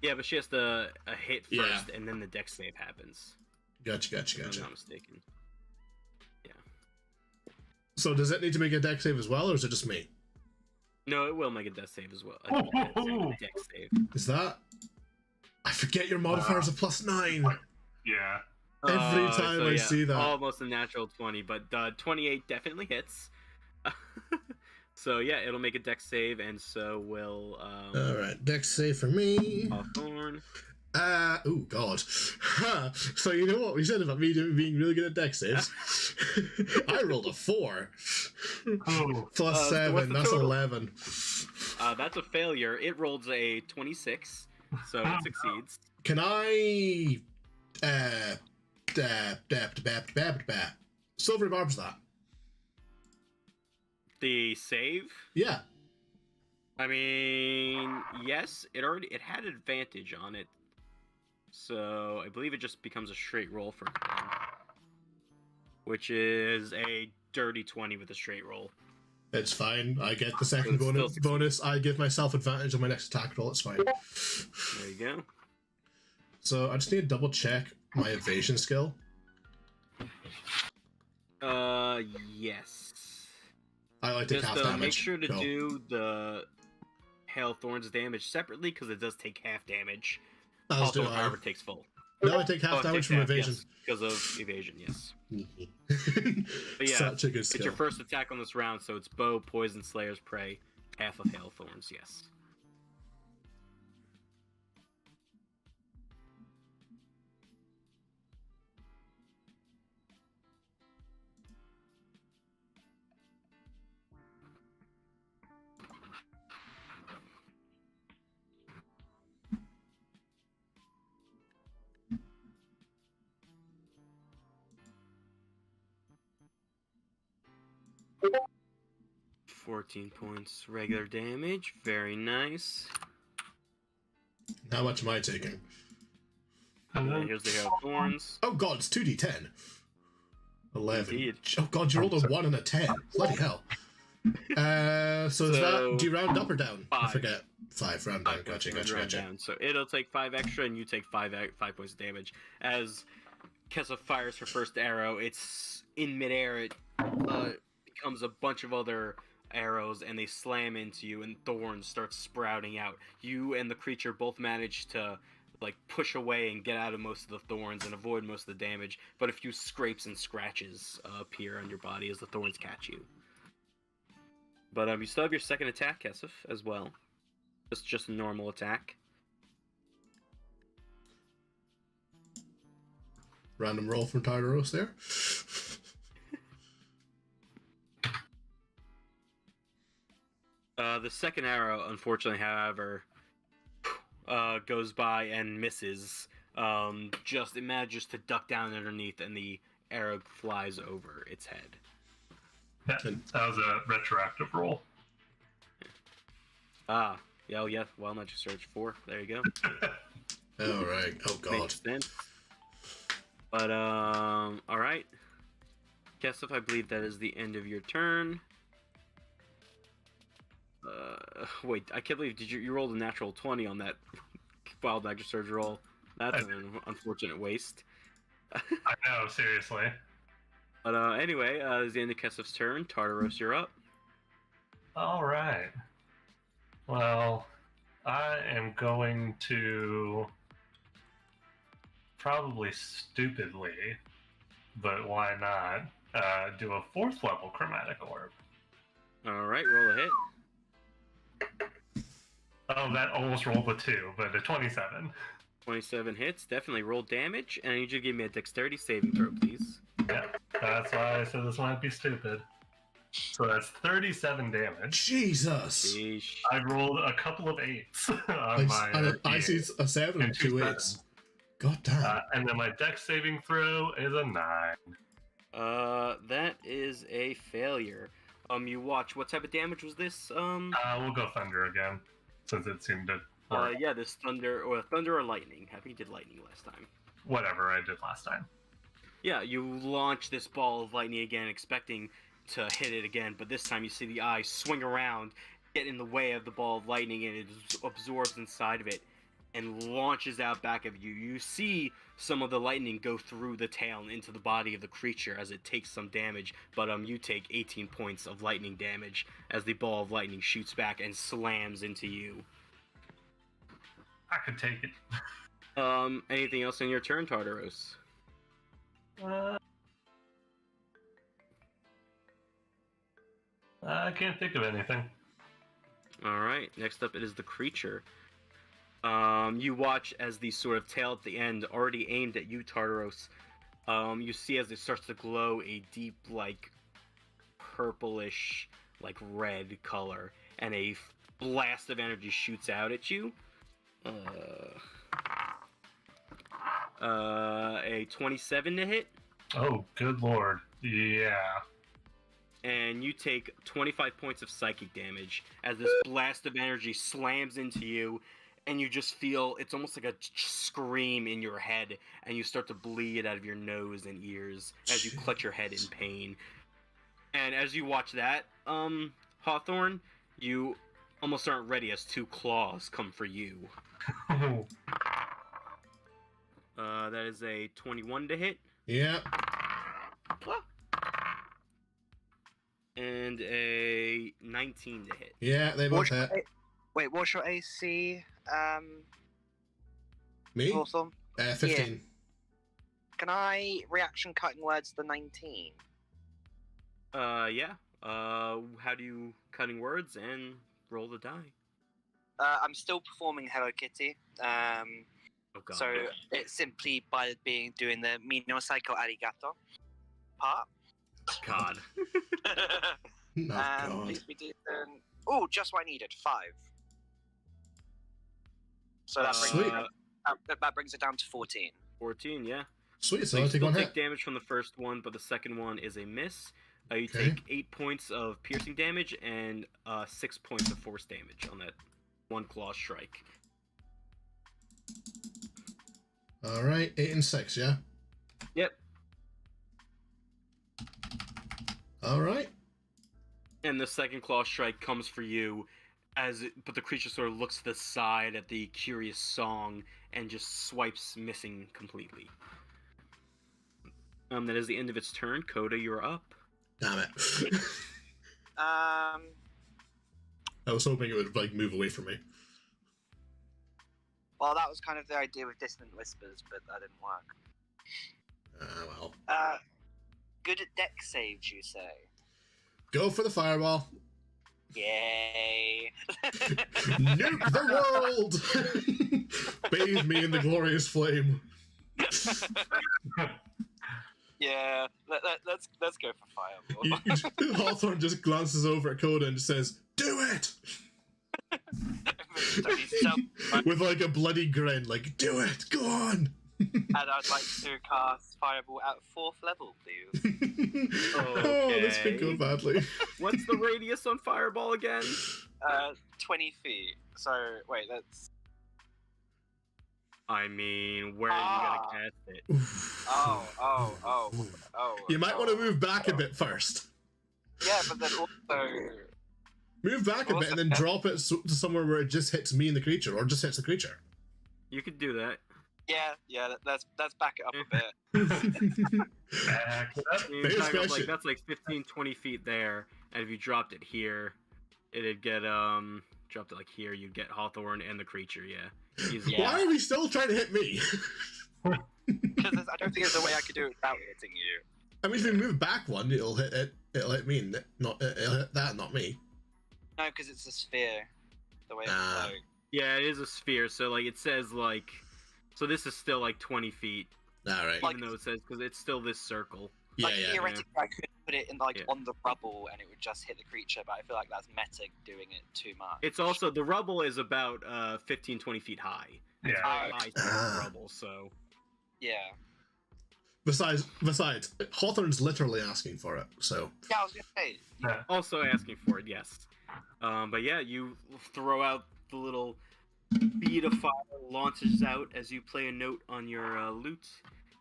Yeah, but she has to hit first, Yeah. and then the dex save happens. Gotcha. If I'm not mistaken. So does it need to make a dex save as well, or is it just me? No, it will make a dex save as well. Oh, A dex save. Is that... I forget your modifiers of +9. Yeah. Every time I see that. Almost a natural 20, but 28 definitely hits. So yeah, it'll make a dex save, and so will Alright, dex save for me. Hawthorne. Oh god. Huh. So you know what we said about me being really good at dex saves? I rolled a 4. Oh, Plus So 7, what's the that's total? 11. That's a failure. It rolls a 26, so it succeeds. Can I... Silvery Barb's that? The save? Yeah. I mean, yes, it had advantage on it. So I believe it just becomes a straight roll for him, which is a dirty 20 with a straight roll. It's fine. I get the second It's still bonus. I give myself advantage on my next attack roll. It's fine. There you go. So I just need to double check my evasion skill. Yes. I like to take Just half damage. make sure to Cool. do the Hail of Thorns damage separately, because it does take half damage. As do Hawthorne, I. however, takes full. No, I take half damage from evasion. because of evasion, yes. But yeah, Such a good it's skill. your first attack on this round, so it's bow, poison, slayer's prey, half of Hail of Thorns, yes. Oh. 14 points regular damage, very nice. How much am I taking? And here's the Hail of Thorns. Oh god, it's 2d10. 11. Indeed. Oh god, you rolled a 1 and a 10. Bloody hell. So is that... Do you round up or down? I 5. forget. 5, round down. Gotcha. Round down. So it'll take 5 extra, and you take 5 points of damage. As Kesef fires her first arrow, it's in midair. It becomes a bunch of other arrows, and they slam into you, and thorns start sprouting out. You and the creature both manage to push away and get out of most of the thorns and avoid most of the damage, but a few scrapes and scratches appear on your body as the thorns catch you. But you still have your second attack, Kesef, as well. Just a normal attack. Random roll from Tartaros there. The second arrow, unfortunately, however, goes by and misses. It manages to duck down underneath, and the arrow flies over its head. That was a retroactive roll. Ah, yeah, Wild Magic Surge 4. There you go. All right. Oh God. Makes sense. But all right, Kesef, I believe that is the end of your turn. Wait, I can't believe you rolled a natural 20 on that Wild Magic Surge roll. That's an unfortunate waste. I know, seriously. But anyway, it's the end of Kesef's turn. Tartaros, you're up. All right. Well, I am going to probably stupidly, but why not, do a 4th level chromatic orb. All right, roll a hit. Oh, that almost rolled a 2, but a 27. 27 hits, definitely roll damage, and I need you to give me a dexterity saving throw, please. Yeah, that's why I said this might be stupid. So that's 37 damage. Jesus. Sheesh. I rolled a couple of 8s on my I see a 7 and 2 8s. God damn. and then my dex saving throw is a 9. That is a failure. You watch. What type of damage was this? We'll go thunder again, since it seemed to work. Yeah, this thunder or lightning. I think you did lightning last time. Whatever I did last time. Yeah, you launch this ball of lightning again, expecting to hit it again, but this time you see the eye swing around, get in the way of the ball of lightning, and it absorbs inside of it and launches out back of you. You see some of the lightning go through the tail and into the body of the creature as it takes some damage, but you take 18 points of lightning damage as the ball of lightning shoots back and slams into you. I could take it. Anything else on your turn, Tartaros? I can't think of anything. Alright, next up it is the creature. You watch as the sort of tail at the end, already aimed at you, Tartaros. You see as it starts to glow a deep, like, purplish, like, red color, and a blast of energy shoots out at you. A 27 to hit. Oh, good lord. Yeah. And you take 25 points of psychic damage as this blast of energy slams into you, and you just feel it's almost like a scream in your head, and you start to bleed out of your nose and ears as you clutch your head in pain. And as you watch that, Hawthorne, you almost aren't ready as 2 claws come for you. That is a 21 to hit. Yeah. And a 19 to hit. Yeah, they both hit. Wait, what's your AC? Me? Hawthorne? 15. Can I reaction cutting words the 19? Yeah. How do you cutting words and roll the die? I'm still performing Hello Kitty. Oh god. So it's simply by doing the Mino Psycho Arigato part. God. Oh, God. Please be decent. Oh, just what I needed. 5. So that brings it down to 14. 14, yeah. Sweet, So so you I'll take still one take hit. damage from the first one, but the second one is a miss. You Okay. take 8 points of piercing damage and 6 points of force damage on that 1 claw strike. Alright, 8 and 6, yeah? Yep. Alright. And the second claw strike comes for you, but the creature sort of looks to the side at the curious song and just swipes, missing completely. That is the end of its turn. Coda, you're up. Damn it. Um, I was hoping it would, like, move away from me. well, that was kind of the idea with Dissonant Whispers, but that didn't work. Well. Good at deck saves, you say? Go for the fireball. Yay! Nuke the world! Bathe me in the glorious flame. Yeah, let's go for fireball. Hawthorne just glances over at Coda and just says, "Do it!" With like a bloody grin, like, "Do it! Go on!" And I'd like to cast fireball at 4th level, please. Oh, this could go badly. What's the radius on fireball again? 20 feet. So wait, that's. I mean, where are you gonna cast it? Oh. You might want to move back a bit first. Yeah, but then also. Move back a bit and then drop it to somewhere where it just hits me and the creature, or just hits the creature. You could do that. Yeah. Let's back it up a bit. Back it up. I mean, Biggest kind of like, question. that's like 15, 20 feet there, and if you dropped it here, it'd get dropped it like here, you'd get Hawthorne and the creature. Yeah. Easy. Yeah. Why are we still trying to hit me? Because I don't think there's a way I could do it without hitting you. I mean, if we move back one, it'll hit it. It'll hit me, it'll hit that, not me. No, because it's a sphere. The way Ah. it's Yeah, it is a sphere, so like it says like, so this is still like 20 feet, All right. Like- even though it says, because it's still this circle. Yeah, like yeah. theoretically, I could put it in like Yeah. on the rubble and it would just hit the creature, but I feel like that's meta doing it too much. It's also, the rubble is about 15, 20 feet high. Yeah. High Ah. rubble, so. Yeah. Besides, Hawthorne's literally asking for it, so. Yeah, I was gonna say. Yeah. Also asking for it, yes. But yeah, you throw out the little bead of fire, launches out as you play a note on your lute,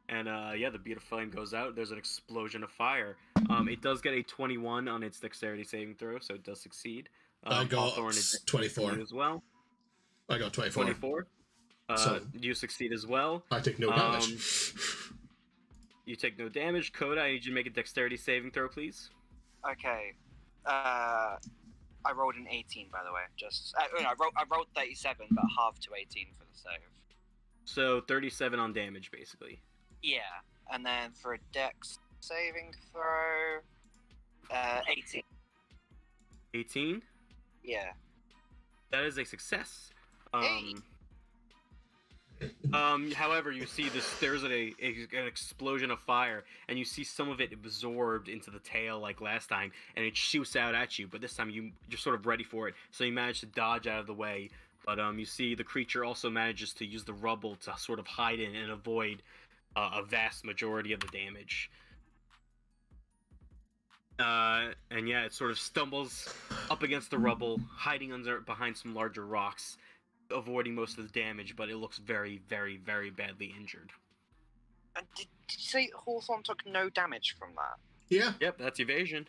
and yeah, the bead of flame goes out. There's an explosion of fire. It does get a 21 on its dexterity saving throw, so it does succeed. I got Hawthorne is 24. as well. I got 24. 24. So- You succeed as well. I take no damage. You take no damage. Coda, I need you to make a dexterity saving throw, please. Okay. I rolled an 18, by the way. Just I rolled 37, but half to 18 for the save. So 37 on damage, basically. Yeah, and then for a dex saving throw, 18. 18. Yeah. That is a success. Hey. However, you see there's an explosion of fire, and you see some of it absorbed into the tail like last time, and it shoots out at you, but this time you're sort of ready for it, so you manage to dodge out of the way. But you see the creature also manages to use the rubble to sort of hide in and avoid a vast majority of the damage. And yeah, it sort of stumbles up against the rubble, hiding behind some larger rocks, avoiding most of the damage, but it looks very, very, very badly injured. And did you say Hawthorne took no damage from that? Yeah, Yep, that's evasion.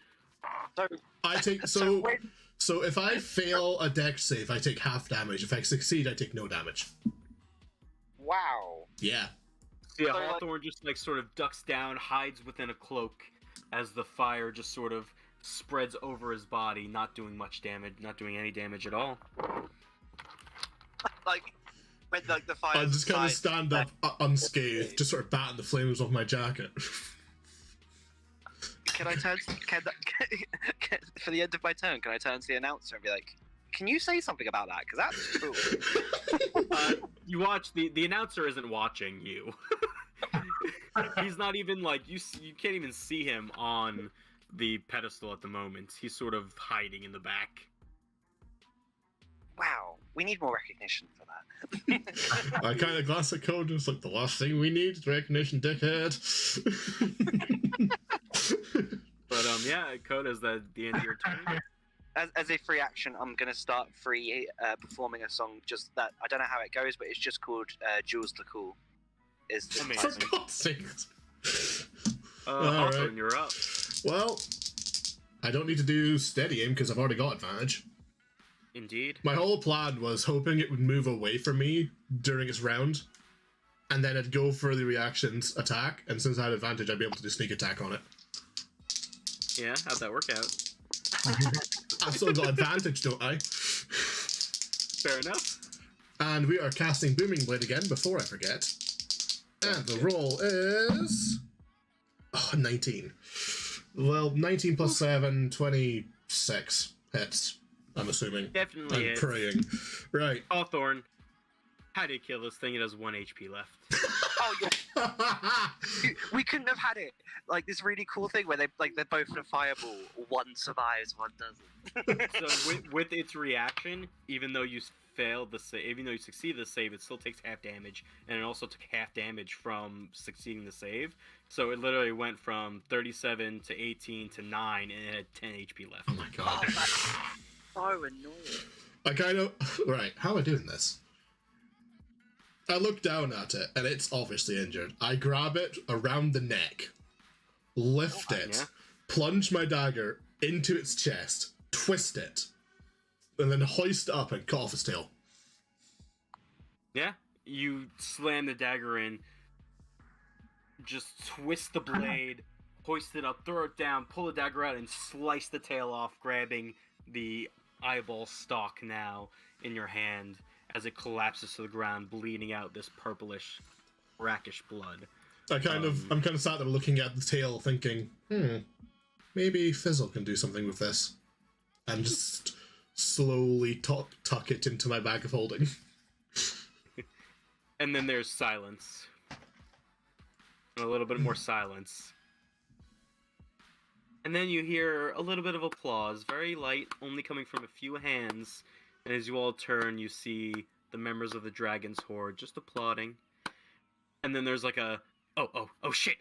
So, I take so if I fail a dex save, I take half damage. If I succeed, I take no damage. wow. Yeah. So yeah, So, like- Hawthorne just like sort of ducks down, hides within a cloak, as the fire just sort of spreads over his body, not doing much damage, not doing any damage at all. Like, when like the fire. I just kind of stand up unscathed, just sort of batting the flames off my jacket. Can I turn? For the end of my turn, can I turn to the announcer and be like, "Can you say something about that? Because that's cool." You watch, the announcer isn't watching you. He's not even like, you can't even see him on the pedestal at the moment. He's sort of hiding in the back. Wow, we need more recognition for that. I kind of glance at Code, it's like, the last thing we need is recognition, dickhead. But yeah, Coda's the end of your turn. As a free action, I'm gonna start performing a song. Just that I don't know how it goes, but it's just called "Jules the Cool." Is the Amazing. For God's sake. Hawthorne, Alright. you're up. Well, I don't need to do steady aim because I've already got advantage. Indeed. My whole plan was hoping it would move away from me during its round, and then I'd go for the reactions attack, and since I had advantage, I'd be able to do sneak attack on it. Yeah, how'd that work out? I've still got advantage, don't I? Fair enough. And we are casting Booming Blade again before I forget. And the roll is 19. Well, 19 plus 7, 26 hits. I'm assuming. Definitely I'm hits. praying. Right. Hawthorne, how do you kill this thing? It has 1 HP left. Oh yeah, we couldn't have had it like this really cool thing where they're both in a fireball. One survives, one doesn't. So with its reaction, even though you failed the save, even though you succeeded the save, it still takes half damage, and it also took half damage from succeeding the save. So it literally went from 37 to 18 to 9, and it had 10 HP left. Oh my god. Oh, that's so annoying. I kind of... Right, how am I doing this? I look down at it, and it's obviously injured. I grab it around the neck, lift it, yeah. plunge my dagger into its chest, twist it, and then hoist it up and cut off its tail. Yeah, you slam the dagger in, just twist the blade, hoist it up, throw it down, pull the dagger out, and slice the tail off, grabbing the eyeball stalk now in your hand as it collapses to the ground, bleeding out this purplish, brackish blood. I'm kind of sat there looking at the tail, thinking, maybe Fizzle can do something with this, and just slowly tuck it into my bag of holding. And then there's silence. And a little bit more silence. And then you hear a little bit of applause, very light, only coming from a few hands. And as you all turn, you see the members of the Dragon's Horde just applauding. And then there's like a, oh shit,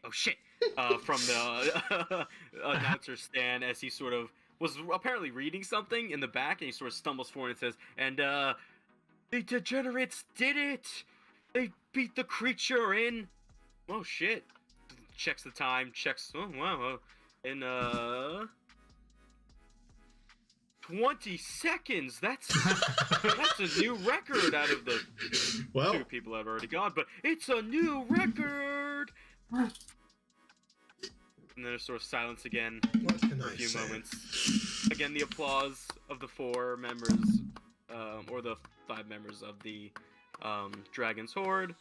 from the announcer stand as he sort of was apparently reading something in the back, and he sort of stumbles forward and says, and the degenerates did it! They beat the creature in... Oh shit. Checks the time, oh wow, in 20 seconds! That's a new record out of the 2 people that have already gone, but it's a new record! And then there's sort of silence again for a few moments. Again, the applause of the 4 members, or the 5 members of the Dragon's Horde.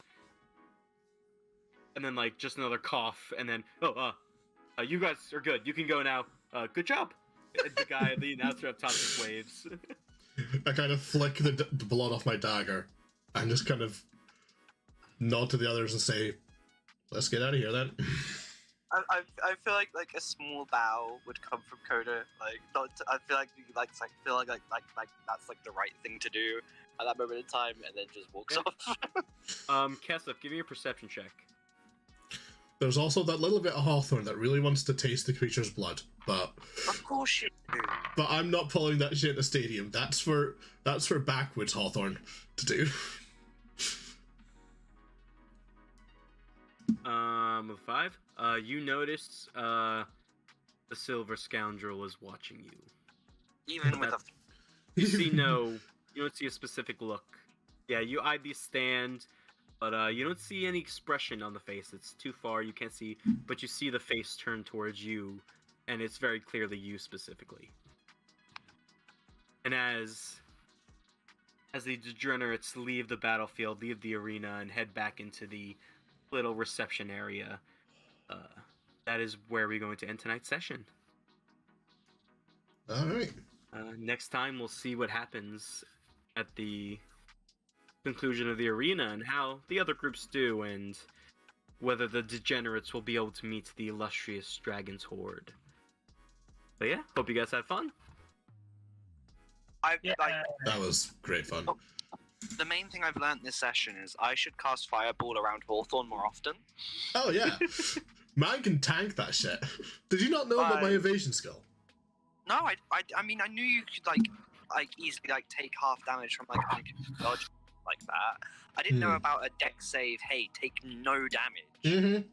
And then, like, just another cough, and then, you guys are good. You can go now. Good job. The announcer up top just waves. I kind of flick the blood off my dagger and just kind of nod to the others and say, let's get out of here then. I feel like a small bow would come from Coda. I feel like that's like the right thing to do at that moment in time, and then just walks off. Kesef, give me a perception check. There's also that little bit of Hawthorne that really wants to taste the creature's blood, but... Of course you do. But I'm not pulling that shit in the stadium. That's for backwoods Hawthorne to do. With 5, you noticed the silver scoundrel is watching you. Even with a... You see you don't see a specific look. Yeah, you eyed the stand, but you don't see any expression on the face. It's too far, you can't see, but you see the face turn towards you, and it's very clearly you specifically. And as the degenerates leave the battlefield, leave the arena, and head back into the little reception area, that is where we're going to end tonight's session. Alright. Next time we'll see what happens at the conclusion of the arena and how the other groups do, and whether the degenerates will be able to meet the illustrious Dragon's Horde. But yeah, hope you guys had fun. That was great fun. The main thing I've learned this session is I should cast Fireball around Hawthorne more often. Oh yeah. Man can tank that shit. Did you not know about my evasion skill? No, I mean, I knew you could like easily take half damage from dodge like that. I didn't know about a deck save. Hey, take no damage.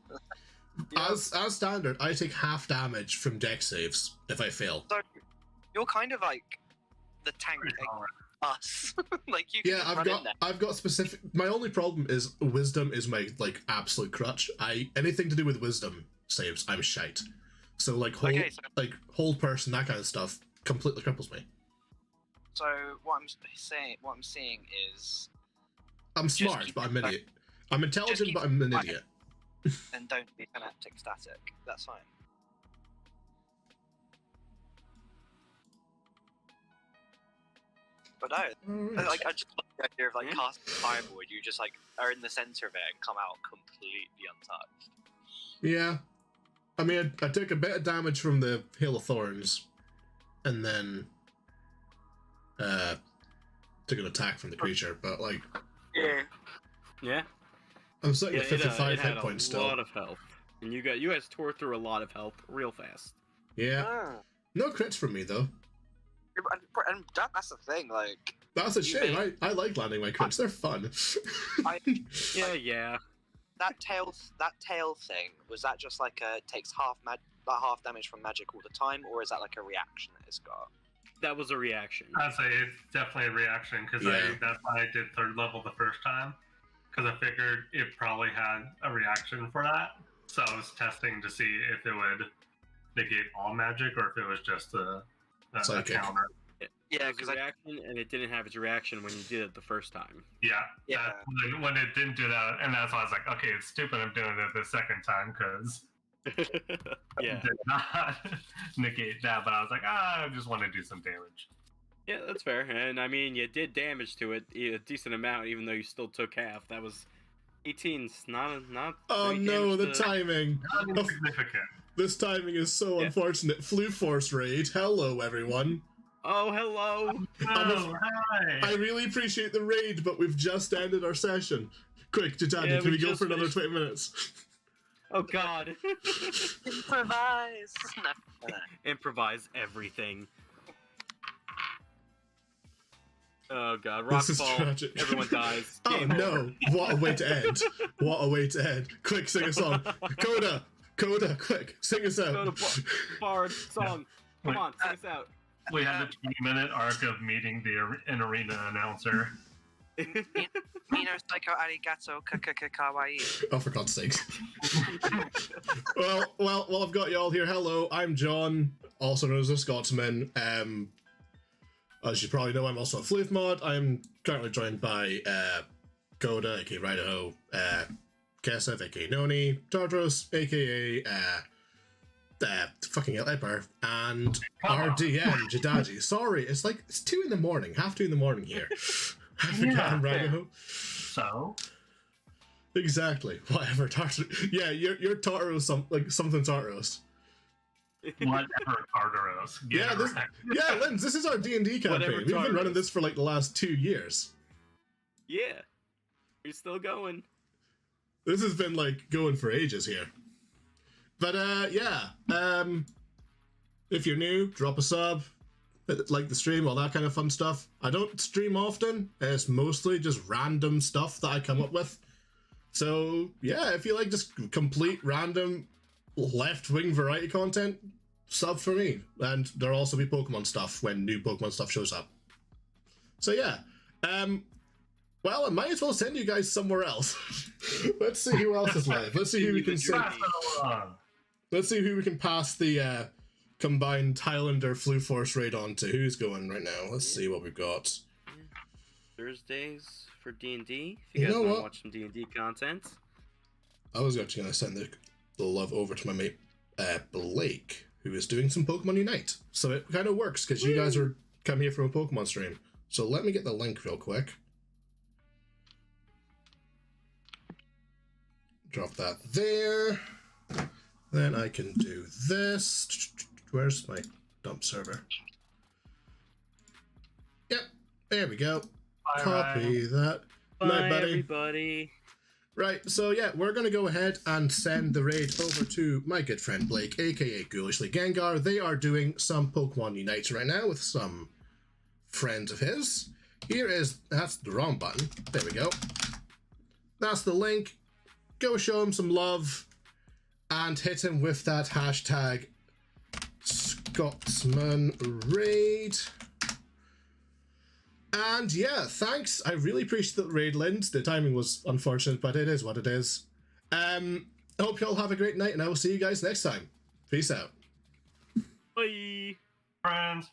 As standard, I take half damage from deck saves if I fail. So you're kind of like the tank us. You can just run in there. I've got specific. My only problem is wisdom is my absolute crutch. Anything to do with wisdom saves, I'm shite. So hold person, that kind of stuff completely cripples me. So what I'm seeing is I'm smart, but I'm an idiot. I'm intelligent, but I'm an idiot. And don't be fanatic static. That's fine. But no, Alright. like I just love the idea of like Yeah. casting fireball. You just like are in the center of it and come out completely untouched. Yeah. I mean, I took a bit of damage from the Hail of Thorns, and then took an attack from the creature, but like, Yeah. Yeah. I'm sitting Yeah, at 55 it had hit points a still. lot of health, and you guys tore through a lot of health real fast. Yeah. Oh. No crits from me, though. And that's the thing, like That's a You shame. made- I like landing my crits. They're fun. Yeah. that tail thing, was that just like takes half damage from magic all the time, or is that like a reaction that it's got? That was a reaction. I'd say it's definitely a reaction because Yeah. that's why I did 3rd level the first time, because I figured it probably had a reaction for that. So I was testing to see if it would negate all magic or if it was just a Psychic. counter. Yeah, It was a reaction, and it didn't have its reaction when you did it the first time. Yeah, Yeah. when it didn't do that, and that's why I was like, okay, it's stupid I'm doing it the second time because Yeah. it did not negate that. But I was like, I just want to do some damage. Yeah, that's fair. And I mean, you did damage to it a decent amount, even though you still took half. That was 18's not Oh great no, damage the to- timing. Not insignificant. This timing is so Yeah. unfortunate. Flu Force raid. Hello, everyone. Oh, hello. Oh, hi. I really appreciate the raid, but we've just ended our session. Quick, Titania, Yeah, can we we go just for another finished. 20 minutes? Oh God. Improvise. Improvise everything. Oh God, This is Rockfall. tragic. Everyone dies. Oh Game no, over. what a way to end. What a way to end. Quick, sing a song. Coda, quick, sing us Go to out. Bard song. Come on, sing us out. We had the 20-minute arc of meeting an arena announcer. Mino psycho arigato kawaii. Oh, for God's sake. well, I've got you all here. Hello, I'm John, also known as the Scotsman. As you probably know, I'm also a Floof mod. I'm currently joined by Coda, aka Rideho, Kesef, aka Noni, Tartros, aka fucking Epper, and our DM, Jadaji. Sorry, it's 2 in the morning, half 2 in the morning here. I forget I'm Rideho. So, Exactly. Whatever, Tartros. Yeah, you're Tartaros, something Tartaros. whatever, Tartaros. Yeah, yeah, Linz, this is our D&D campaign. Whatever, We've been running Tartaros. this for the last 2 years. Yeah, you're still going. This has been going for ages here. But yeah, if you're new, drop a sub, like the stream, all that kind of fun stuff. I don't stream often. It's mostly just random stuff that I come up with. So yeah, if you like just complete random left-wing variety content, sub for me. And there'll also be Pokemon stuff when new Pokemon stuff shows up. So yeah, well, I might as well send you guys somewhere else. Let's see who else is live. Let's see who we can send. Pass it along. Let's see who we can pass the combined Highlander Flu Force raid on to. Who's going right now? Let's see what we've got. Thursdays for D&D. If You you guys know want what? to watch some D&D content. I was actually going to send the love over to my mate Blake, who is doing some Pokemon Unite. So it kind of works because you guys are come here from a Pokemon stream. So let me get the link real quick. Drop that there. Then I can do this. Where's my dump server? Yep, there we go. Bye, Copy Ryan. that. Bye, Night, buddy. everybody. Right, so yeah, we're going to go ahead and send the raid over to my good friend Blake, aka Ghoulishly Gengar. They are doing some Pokemon Unite right now with some friends of his. That's the wrong button. There we go. That's the link. Go show him some love and hit him with that hashtag Scotsman Raid. And yeah, thanks. I really appreciate the raid, Lind. The timing was unfortunate, but it is what it is. I hope you all have a great night, and I will see you guys next time. Peace out. Bye. Friends.